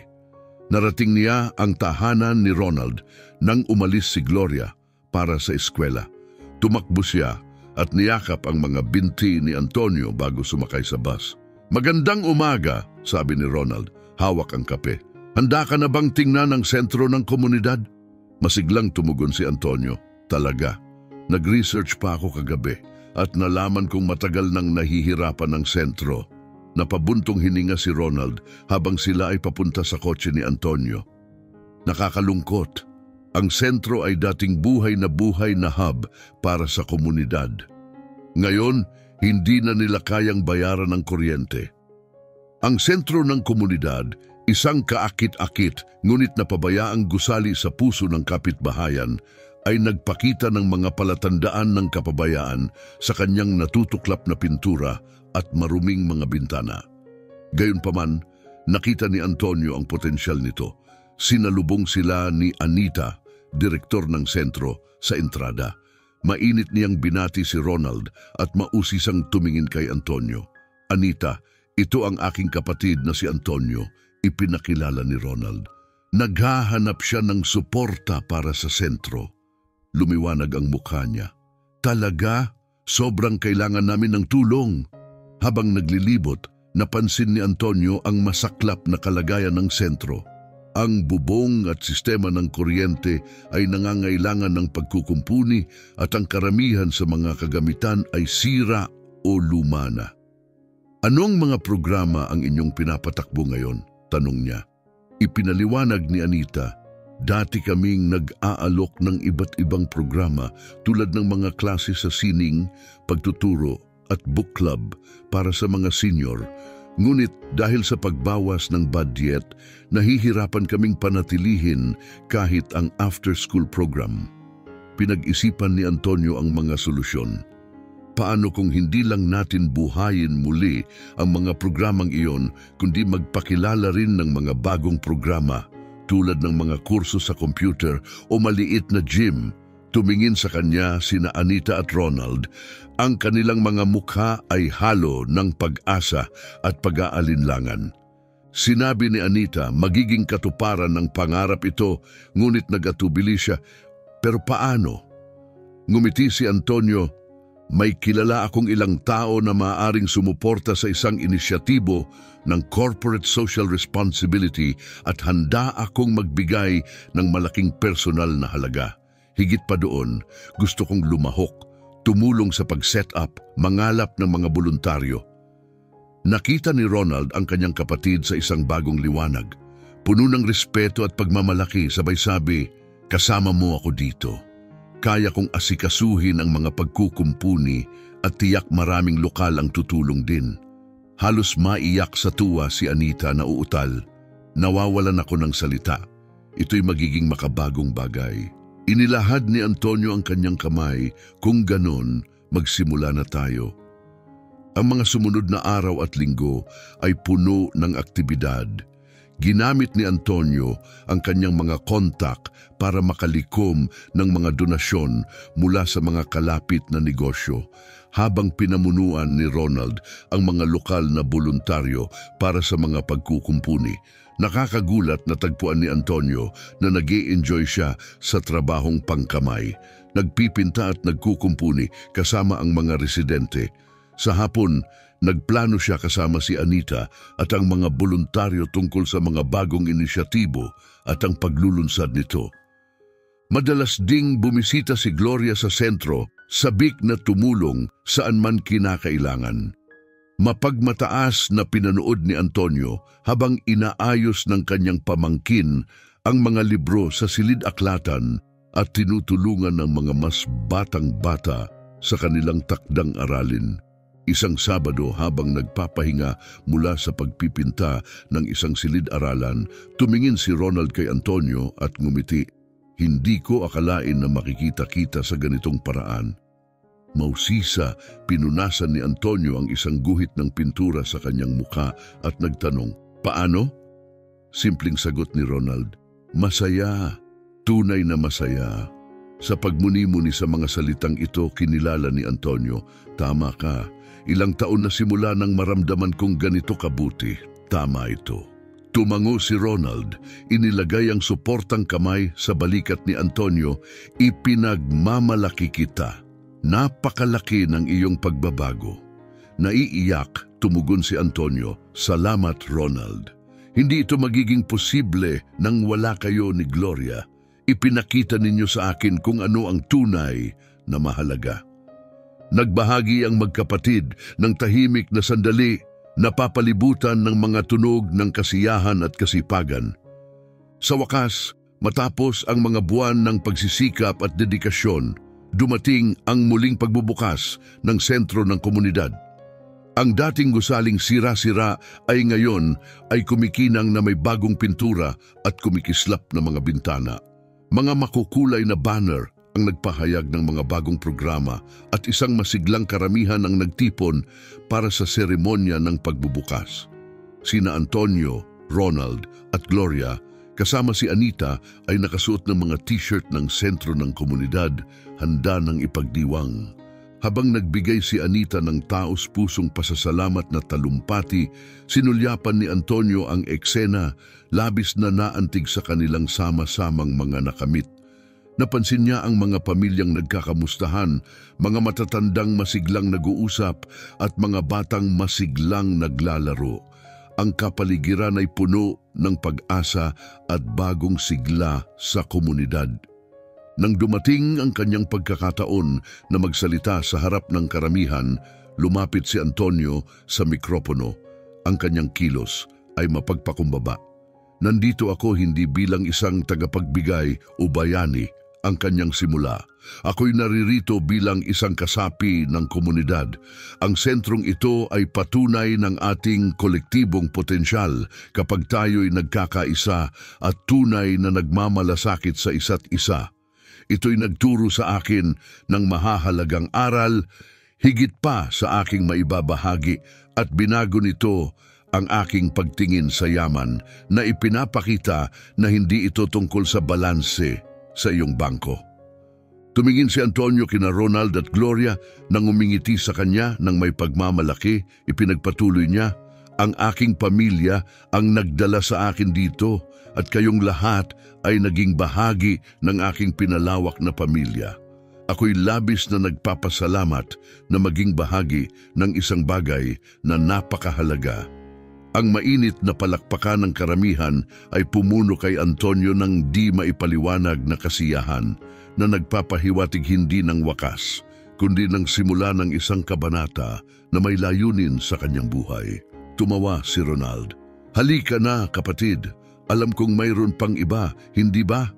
Narating niya ang tahanan ni Ronald nang umalis si Gloria para sa eskwela. Tumakbo siya at niyakap ang mga binti ni Antonio bago sumakay sa bus. "Magandang umaga," sabi ni Ronald, hawak ang kape. "Handa ka na bang tingnan ang sentro ng komunidad?" Masiglang tumugon si Antonio. "Talaga, nag-research pa ako kagabi at nalaman kong matagal nang nahihirapan ang sentro." Napabuntong hininga si Ronald habang sila ay papunta sa kotse ni Antonio. Nakakalungkot. Ang sentro ay dating buhay na hub para sa komunidad. Ngayon, hindi na nila kayang bayaran ng kuryente. Ang sentro ng komunidad, isang kaakit-akit ngunit napabayaang gusali sa puso ng kapitbahayan, ay nagpakita ng mga palatandaan ng kapabayaan sa kanyang natutuklap na pintura at maruming mga bintana. Gayunpaman, nakita ni Antonio ang potensyal nito. Sinalubong sila ni Anita, direktor ng sentro, sa entrada. Mainit niyang binati si Ronald at mausisang tumingin kay Antonio. Anita, ito ang aking kapatid na si Antonio, ipinakilala ni Ronald. Naghahanap siya ng suporta para sa sentro. Lumiwanag ang mukha niya. Talaga? Sobrang kailangan namin ng tulong. Habang naglilibot, napansin ni Antonio ang masaklap na kalagayan ng sentro. Ang bubong at sistema ng kuryente ay nangangailangan ng pagkukumpuni at ang karamihan sa mga kagamitan ay sira o luma na. Anong mga programa ang inyong pinapatakbo ngayon? Tanong niya. Ipinaliwanag ni Anita, dati kaming nag-aalok ng iba't ibang programa tulad ng mga klase sa sining, pagtuturo at book club para sa mga senior. Ngunit dahil sa pagbawas ng budget, nahihirapan kaming panatilihin kahit ang after-school program. Pinag-isipan ni Antonio ang mga solusyon. Paano kung hindi lang natin buhayin muli ang mga programang iyon, kundi magpakilala rin ng mga bagong programa tulad ng mga kurso sa computer o maliit na gym? Tumingin sa kanya sina Anita at Ronald. Ang kanilang mga mukha ay halo ng pag-asa at pag-aalinlangan. Sinabi ni Anita, magiging katuparan ng pangarap ito, ngunit nagatubili siya. Pero paano? Ngumiti si Antonio. May kilala akong ilang tao na maaaring sumuporta sa isang inisyatibo ng corporate social responsibility at handa akong magbigay ng malaking personal na halaga. Higit pa doon, gusto kong lumahok, tumulong sa pag-set up, mangalap ng mga voluntaryo. Nakita ni Ronald ang kanyang kapatid sa isang bagong liwanag. Puno ng respeto at pagmamalaki, sabay sabi, kasama mo ako dito. Kaya kong asikasuhin ang mga pagkukumpuni at tiyak maraming lokal ang tutulong din. Halos maiyak sa tuwa si Anita na uutal. Nawawalan ako ng salita. Ito'y magiging makabagong bagay. Inilahad ni Antonio ang kanyang kamay, kung ganon, magsimula na tayo. Ang mga sumunod na araw at linggo ay puno ng aktibidad. Ginamit ni Antonio ang kanyang mga kontak para makalikom ng mga donasyon mula sa mga kalapit na negosyo, habang pinamunuan ni Ronald ang mga lokal na voluntaryo para sa mga pagkukumpuni. Nakakagulat na tagpuan ni Antonio na nag-i-enjoy siya sa trabahong pangkamay. Nagpipinta at nagkukumpuni kasama ang mga residente. Sa hapon, nagplano siya kasama si Anita at ang mga voluntaryo tungkol sa mga bagong inisyatibo at ang paglulunsad nito. Madalas ding bumisita si Gloria sa sentro, sabik na tumulong saan man kinakailangan. Mapagmataas na pinanood ni Antonio habang inaayos ng kanyang pamangkin ang mga libro sa silid-aklatan at tinutulungan ng mga mas batang-bata sa kanilang takdang aralin. Isang Sabado habang nagpapahinga mula sa pagpipinta ng isang silid-aralan, tumingin si Ronald kay Antonio at ngumiti. Hindi ko akalain na makikita-kita sa ganitong paraan. Mausisa, pinunasan ni Antonio ang isang guhit ng pintura sa kanyang mukha at nagtanong, paano? Simpleng sagot ni Ronald, masaya, tunay na masaya. Sa pagmuni-muni sa mga salitang ito, kinilala ni Antonio, tama ka, ilang taon na simula nang maramdaman kong ganito kabuti. Tama ito. Tumango si Ronald, inilagay ang suportang kamay sa balikat ni Antonio, ipinagmamalaki kita. Napakalaki ng iyong pagbabago. Naiiyak, tumugon si Antonio, salamat Ronald. Hindi ito magiging posible nang wala kayo ni Gloria. Ipinakita ninyo sa akin kung ano ang tunay na mahalaga. Nagbahagi ang magkapatid ng tahimik na sandali, napapalibutan ng mga tunog ng kasiyahan at kasipagan. Sa wakas, matapos ang mga buwan ng pagsisikap at dedikasyon, dumating ang muling pagbubukas ng sentro ng komunidad. Ang dating gusaling sira-sira ay ngayon ay kumikinang na may bagong pintura at kumikislap na mga bintana. Mga makukulay na banner ang nagpahayag ng mga bagong programa at isang masiglang karamihan ang nagtipon para sa seremonya ng pagbubukas. Sina Antonio, Ronald at Gloria Kasama si Anita ay nakasuot ng mga t-shirt ng sentro ng komunidad, handa ng ipagdiwang. Habang nagbigay si Anita ng taos-pusong pasasalamat na talumpati, sinulyapan ni Antonio ang eksena, labis na naantig sa kanilang sama-samang mga nakamit. Napansin niya ang mga pamilyang nagkakamustahan, mga matatandang masiglang nag-uusap at mga batang masiglang naglalaro. Ang kapaligiran ay puno ng pag-asa at bagong sigla sa komunidad. Nang dumating ang kanyang pagkakataon na magsalita sa harap ng karamihan, lumapit si Antonio sa mikropono. Ang kanyang kilos ay mapagpakumbaba. Nandito ako hindi bilang isang tagapagbigay o bayani, ang kanyang simula. Ako'y naririto bilang isang kasapi ng komunidad. Ang sentrong ito ay patunay ng ating kolektibong potensyal kapag tayo'y nagkakaisa at tunay na nagmamalasakit sa isa't isa. Ito'y nagturo sa akin ng mahahalagang aral, higit pa sa aking maibabahagi, at binago nito ang aking pagtingin sa yaman na ipinapakita na hindi ito tungkol sa balanse sa iyong bangko. Tumingin si Antonio kina Ronald at Gloria nang umingiti sa kanya ng may pagmamalaki. Ipinagpatuloy niya, ang aking pamilya ang nagdala sa akin dito at kayong lahat ay naging bahagi ng aking pinalawak na pamilya. Ako'y labis na nagpapasalamat na maging bahagi ng isang bagay na napakahalaga. Ang mainit na palakpakan ng karamihan ay pumuno kay Antonio ng di maipaliwanag na kasiyahan na nagpapahiwatig hindi ng wakas, kundi ng simula ng isang kabanata na may layunin sa kanyang buhay. Tumawa si Ronald. Halika na, kapatid. Alam kong mayroon pang iba, hindi ba?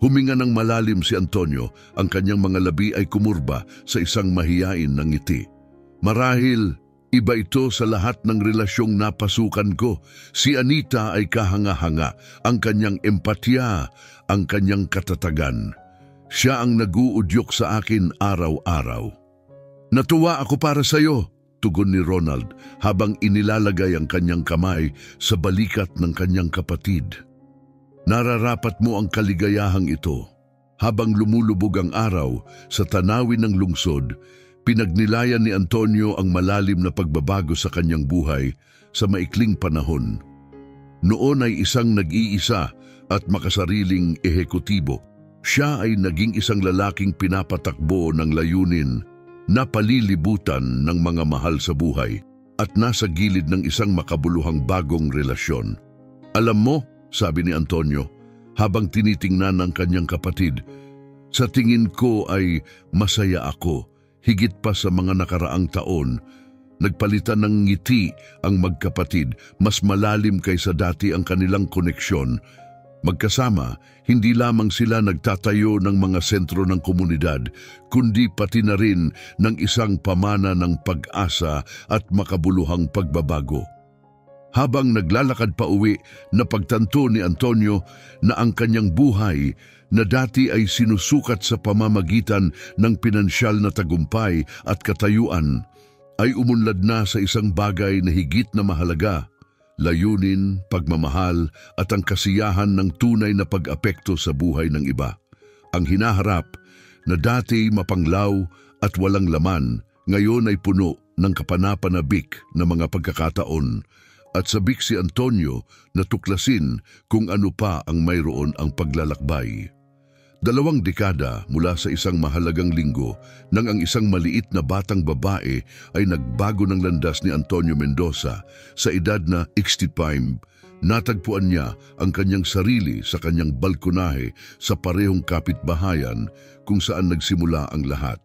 Huminga ng malalim si Antonio, ang kanyang mga labi ay kumurba sa isang mahiyain na ngiti. Marahil, iba ito sa lahat ng relasyong napasukan ko. Si Anita ay kahanga-hanga, ang kanyang empatya, ang kanyang katatagan. Siya ang nag-uudyok sa akin araw-araw. Natuwa ako para sa iyo, tugon ni Ronald habang inilalagay ang kanyang kamay sa balikat ng kanyang kapatid. Nararapat mo ang kaligayahang ito. Habang lumulubog ang araw sa tanawin ng lungsod, pinagnilayan ni Antonio ang malalim na pagbabago sa kanyang buhay sa maikling panahon. Noon ay isang nag-iisa at makasariling ehekutibo. Siya ay naging isang lalaking pinapatakbo ng layunin, napalilibutan ng mga mahal sa buhay at nasa gilid ng isang makabuluhang bagong relasyon. Alam mo, sabi ni Antonio, habang tinitingnan ng kanyang kapatid, sa tingin ko ay masaya ako, higit pa sa mga nakaraang taon. Nagpalitan ng ngiti ang magkapatid, mas malalim kaysa dati ang kanilang koneksyon. Magkasama, hindi lamang sila nagtatayo ng mga sentro ng komunidad, kundi pati na rin ng isang pamana ng pag-asa at makabuluhang pagbabago. Habang naglalakad pa uwi, napagtanto ni Antonio na ang kanyang buhay na dati ay sinusukat sa pamamagitan ng pinansyal na tagumpay at katayuan, ay umunlad na sa isang bagay na higit na mahalaga. Layunin, pagmamahal at ang kasiyahan ng tunay na pag-apekto sa buhay ng iba. Ang hinaharap na dati mapanglaw at walang laman, ngayon ay puno ng kapanapanabik na mga pagkakataon, at sabik si Antonio na tuklasin kung ano pa ang mayroon ang paglalakbay. 2 dekada mula sa isang mahalagang linggo nang ang isang maliit na batang babae ay nagbago ng landas ni Antonio Mendoza sa edad na 65. Natagpuan niya ang kanyang sarili sa kanyang balkonahe sa parehong kapitbahayan kung saan nagsimula ang lahat.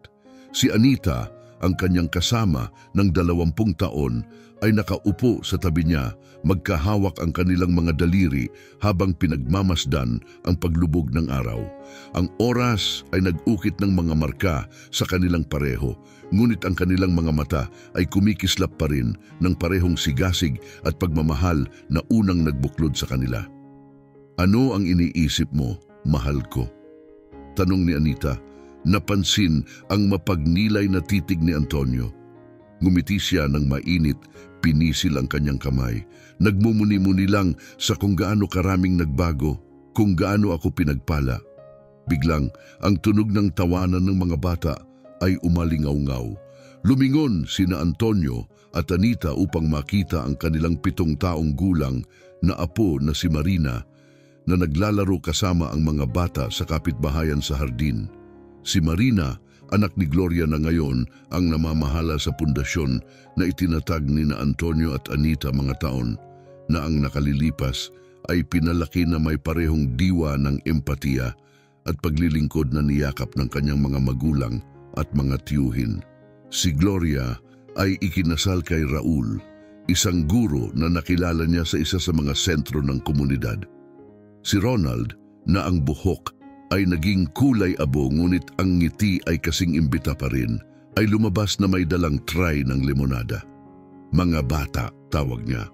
Si Anita, ang kanyang kasama ng 20 taon, ay nakaupo sa tabi niya, magkahawak ang kanilang mga daliri habang pinagmamasdan ang paglubog ng araw. Ang oras ay nag-ukit ng mga marka sa kanilang pareho, ngunit ang kanilang mga mata ay kumikislap pa rin ng parehong sigasig at pagmamahal na unang nagbuklod sa kanila. Ano ang iniisip mo, mahal ko? Tanong ni Anita. Napansin ang mapagnilay na titig ni Antonio. Ngumiti siya ng mainit, pinisil ang kanyang kamay. Nagmumuni-muni lang sa kung gaano karaming nagbago. kung gaano ako pinagpala. Biglang, ang tunog ng tawanan ng mga bata ay umalingaw-ngaw. Lumingon sina Antonio at Anita upang makita ang kanilang 7 taong gulang na apo na si Marina na naglalaro kasama ang mga bata sa kapitbahayan sa hardin. Si Marina, anak ni Gloria na ngayon, ang namamahala sa pundasyon na itinatag ni na Antonio at Anita mga taon na ang nakalilipas ay pinalaki na may parehong diwa ng empatiya at paglilingkod na niyakap ng kanyang mga magulang at mga tiyuhin. Si Gloria ay ikinasal kay Raul, isang guro na nakilala niya sa isa sa mga sentro ng komunidad. Si Ronald, na ang buhok ay naging kulay abo ngunit ang ngiti ay kasing imbita pa rin, ay lumabas na may dalang tray ng limonada. Mga bata, tawag niya.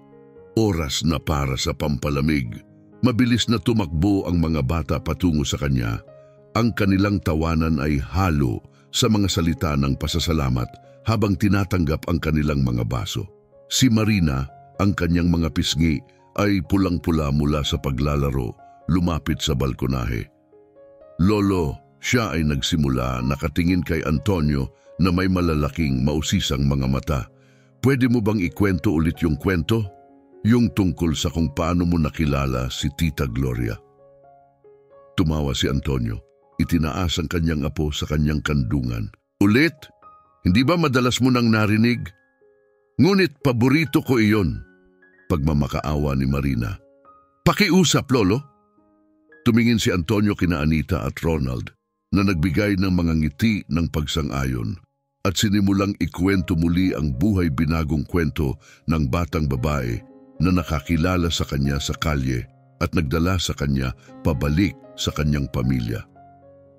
Oras na para sa pampalamig. Mabilis na tumakbo ang mga bata patungo sa kanya. Ang kanilang tawanan ay halo sa mga salita ng pasasalamat habang tinatanggap ang kanilang mga baso. Si Marina, ang kanyang mga pisngi, ay pulang-pula mula sa paglalaro, lumapit sa balkonahe. Lolo, siya ay nagsimula, nakatingin kay Antonio na may malalaking mausisang mga mata. Pwede mo bang ikwento ulit yung kwento? Yung tungkol sa kung paano mo nakilala si Tita Gloria. Tumawa si Antonio. Itinaas ang kanyang apo sa kanyang kandungan. Ulit? Hindi ba madalas mo nang narinig? Ngunit paborito ko iyon. Pagmamakaawa ni Marina. Pakiusap, Lolo. Tumingin si Antonio kina Anita at Ronald na nagbigay ng mga ngiti ng pagsang-ayon at sinimulang ikwento muli ang buhay binagong kwento ng batang babae na nakakilala sa kanya sa kalye at nagdala sa kanya pabalik sa kanyang pamilya.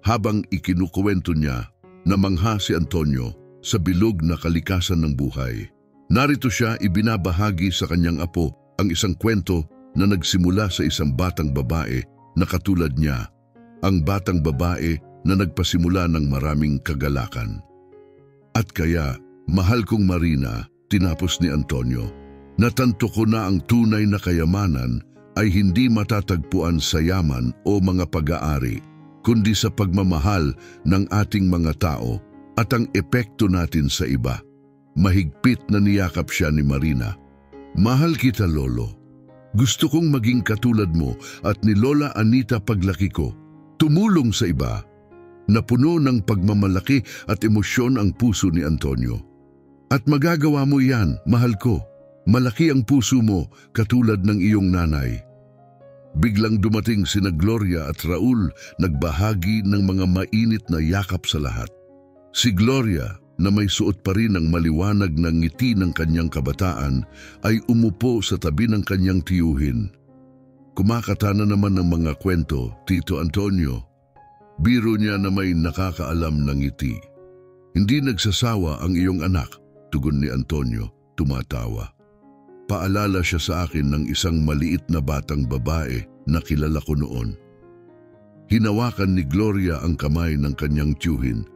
Habang ikinukwento niya, namangha si Antonio sa bilog na kalikasan ng buhay. Narito siya ibinabahagi sa kanyang apo ang isang kwento na nagsimula sa isang batang babae na katulad niya, ang batang babae na nagpasimula ng maraming kagalakan. At kaya, mahal kong Marina, tinapos ni Antonio, natanto ko na ang tunay na kayamanan ay hindi matatagpuan sa yaman o mga pag-aari, kundi sa pagmamahal ng ating mga tao at ang epekto natin sa iba. Mahigpit na niyakap siya ni Marina. Mahal kita, Lolo. Gusto kong maging katulad mo at ni Lola Anita paglaki ko. Tumulong sa iba. Napuno ng pagmamalaki at emosyon ang puso ni Antonio. At magagawa mo yan, mahal ko. Malaki ang puso mo katulad ng iyong nanay. Biglang dumating sina Gloria at Raul, nagbahagi ng mga mainit na yakap sa lahat. Si Gloria, na may suot pa rin ang maliwanag na ngiti ng kanyang kabataan, ay umupo sa tabi ng kanyang tiyuhin. Kumakata na naman ng mga kwento, Tito Antonio. Biro niya na may nakakaalam ng ngiti. Hindi nagsasawa ang iyong anak, tugon ni Antonio, tumatawa. Paalala siya sa akin ng isang maliit na batang babae na kilala ko noon. Hinawakan ni Gloria ang kamay ng kanyang tiyuhin.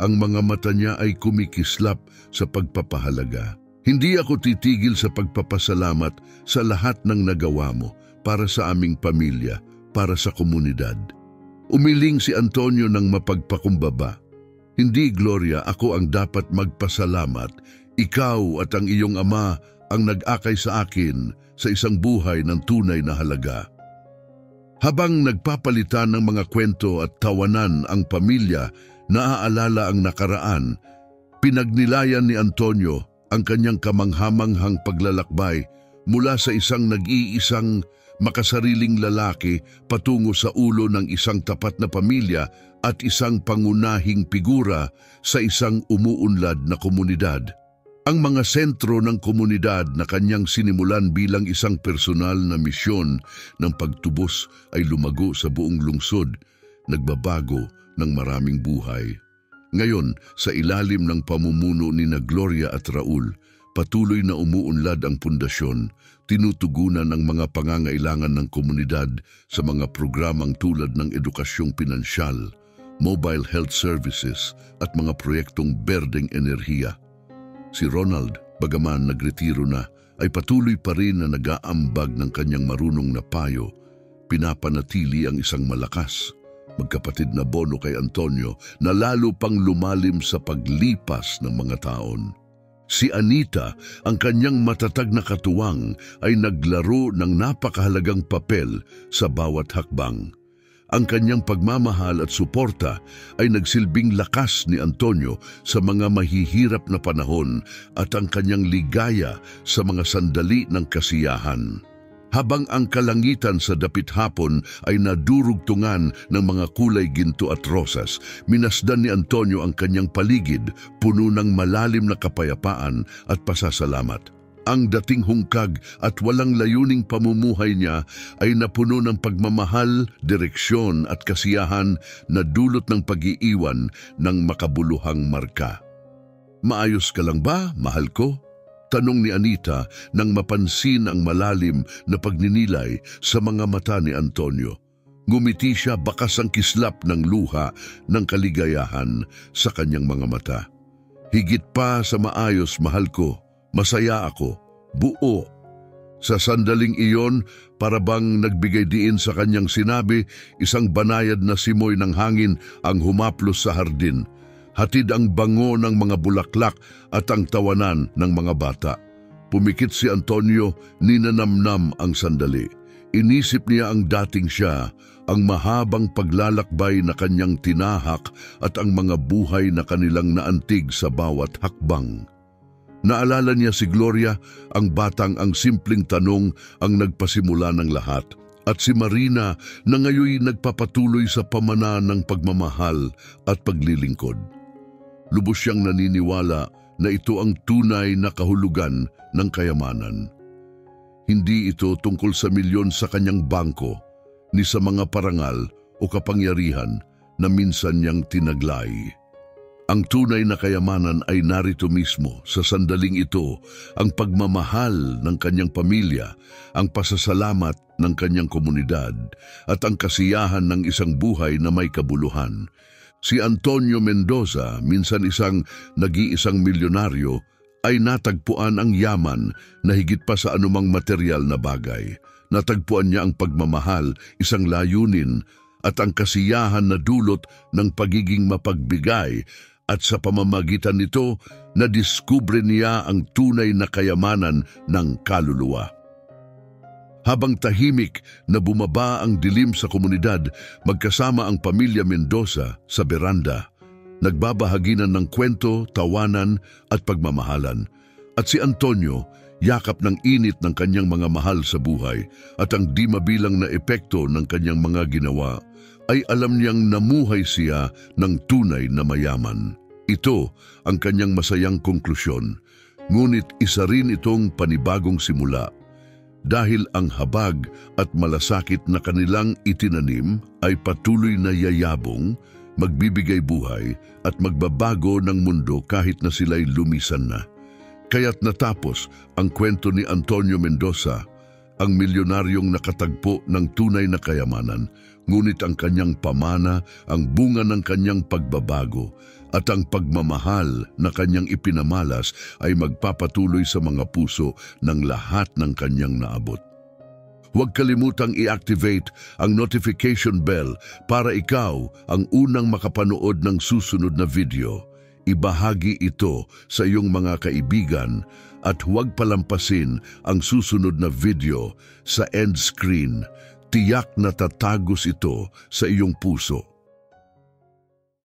Ang mga mata niya ay kumikislap sa pagpapahalaga. Hindi ako titigil sa pagpapasalamat sa lahat ng nagawa mo para sa aming pamilya, para sa komunidad. Umiling si Antonio ng mapagpakumbaba. Hindi, Gloria, ako ang dapat magpasalamat. Ikaw at ang iyong ama ang nag-akay sa akin sa isang buhay ng tunay na halaga. Habang nagpapalitan ng mga kwento at tawanan ang pamilya, naaalala ang nakaraan, pinagnilayan ni Antonio ang kanyang kamanghamanghang paglalakbay mula sa isang nag-iisang makasariling lalaki patungo sa ulo ng isang tapat na pamilya at isang pangunahing figura sa isang umuunlad na komunidad. Ang mga sentro ng komunidad na kanyang sinimulan bilang isang personal na misyon ng pagtubos ay lumago sa buong lungsod, nagbabago ng maraming buhay. Ngayon, sa ilalim ng pamumuno ni Gloria at Raul, patuloy na umuunlad ang pundasyon, tinutugunan ang mga pangangailangan ng komunidad sa mga programang tulad ng edukasyong pinansyal, mobile health services at mga proyektong berdeng enerhiya. Si Ronald, bagaman nagretiro na, ay patuloy pa rin na nag-aambag ng kanyang marunong na payo, pinapanatili ang isang malakas, magkapatid na bono kay Antonio na lalo pang lumalim sa paglipas ng mga taon. Si Anita, ang kanyang matatag na katuwang, ay naglaro ng napakahalagang papel sa bawat hakbang. Ang kanyang pagmamahal at suporta ay nagsilbing lakas ni Antonio sa mga mahihirap na panahon at ang kanyang ligaya sa mga sandali ng kasiyahan. Habang ang kalangitan sa dapit hapon ay nadurugtungan ng mga kulay ginto at rosas, minasdan ni Antonio ang kanyang paligid, puno ng malalim na kapayapaan at pasasalamat. Ang dating hungkag at walang layuning pamumuhay niya ay napuno ng pagmamahal, direksyon at kasiyahan na dulot ng pag-iiwan ng makabuluhang marka. "Maayos ka lang ba, mahal ko?" tanong ni Anita nang mapansin ang malalim na pagninilay sa mga mata ni Antonio. Ngumiti siya, bakas ang kislap ng luha ng kaligayahan sa kanyang mga mata. "Higit pa sa maayos, mahal ko. Masaya ako, buo." Sa sandaling iyon, para bang nagbigay diin sa kanyang sinabi, isang banayad na simoy ng hangin ang humaplos sa hardin. Hatid ang bango ng mga bulaklak at ang tawanan ng mga bata. Pumikit si Antonio, ninanamnam ang sandali. Inisip niya ang dating siya, ang mahabang paglalakbay na kanyang tinahak at ang mga buhay na kanilang naantig sa bawat hakbang. Naalala niya si Gloria, ang batang ang simpleng tanong ang nagpasimula ng lahat, at si Marina na ngayoy nagpapatuloy sa pamana ng pagmamahal at paglilingkod. Lubos siyang naniniwala na ito ang tunay na kahulugan ng kayamanan. Hindi ito tungkol sa milyon sa kanyang bangko, ni sa mga parangal o kapangyarihan na minsan niyang tinaglay. Ang tunay na kayamanan ay narito mismo sa sandaling ito, ang pagmamahal ng kanyang pamilya, ang pasasalamat ng kanyang komunidad, at ang kasiyahan ng isang buhay na may kabuluhan. Si Antonio Mendoza, minsan isang nag-iisang milyonaryo, ay natagpuan ang yaman na higit pa sa anumang material na bagay. Natagpuan niya ang pagmamahal, isang layunin, at ang kasiyahan na dulot ng pagiging mapagbigay, at sa pamamagitan nito, nadiskubre niya ang tunay na kayamanan ng kaluluwa. Habang tahimik na bumaba ang dilim sa komunidad, magkasama ang pamilya Mendoza sa beranda, nagbabahaginan ng kwento, tawanan at pagmamahalan. At si Antonio, yakap ng init ng kanyang mga mahal sa buhay at ang di mabilang na epekto ng kanyang mga ginawa, ay alam niyang namuhay siya ng tunay na mayaman. Ito ang kanyang masayang konklusyon, ngunit isa rin itong panibagong simula. Dahil ang habag at malasakit na kanilang itinanim ay patuloy na yayabong, magbibigay buhay at magbabago ng mundo kahit na sila'y lumisan na. Kaya't natapos ang kwento ni Antonio Mendoza, ang milyonaryong nakatagpo ng tunay na kayamanan, ngunit ang kanyang pamana, ang bunga ng kanyang pagbabago, at ang pagmamahal na kanyang ipinamalas ay magpapatuloy sa mga puso ng lahat ng kanyang naabot. Huwag kalimutang i-activate ang notification bell para ikaw ang unang makapanood ng susunod na video. Ibahagi ito sa iyong mga kaibigan at huwag palampasin ang susunod na video sa end screen. Tiyak na tatagos ito sa iyong puso.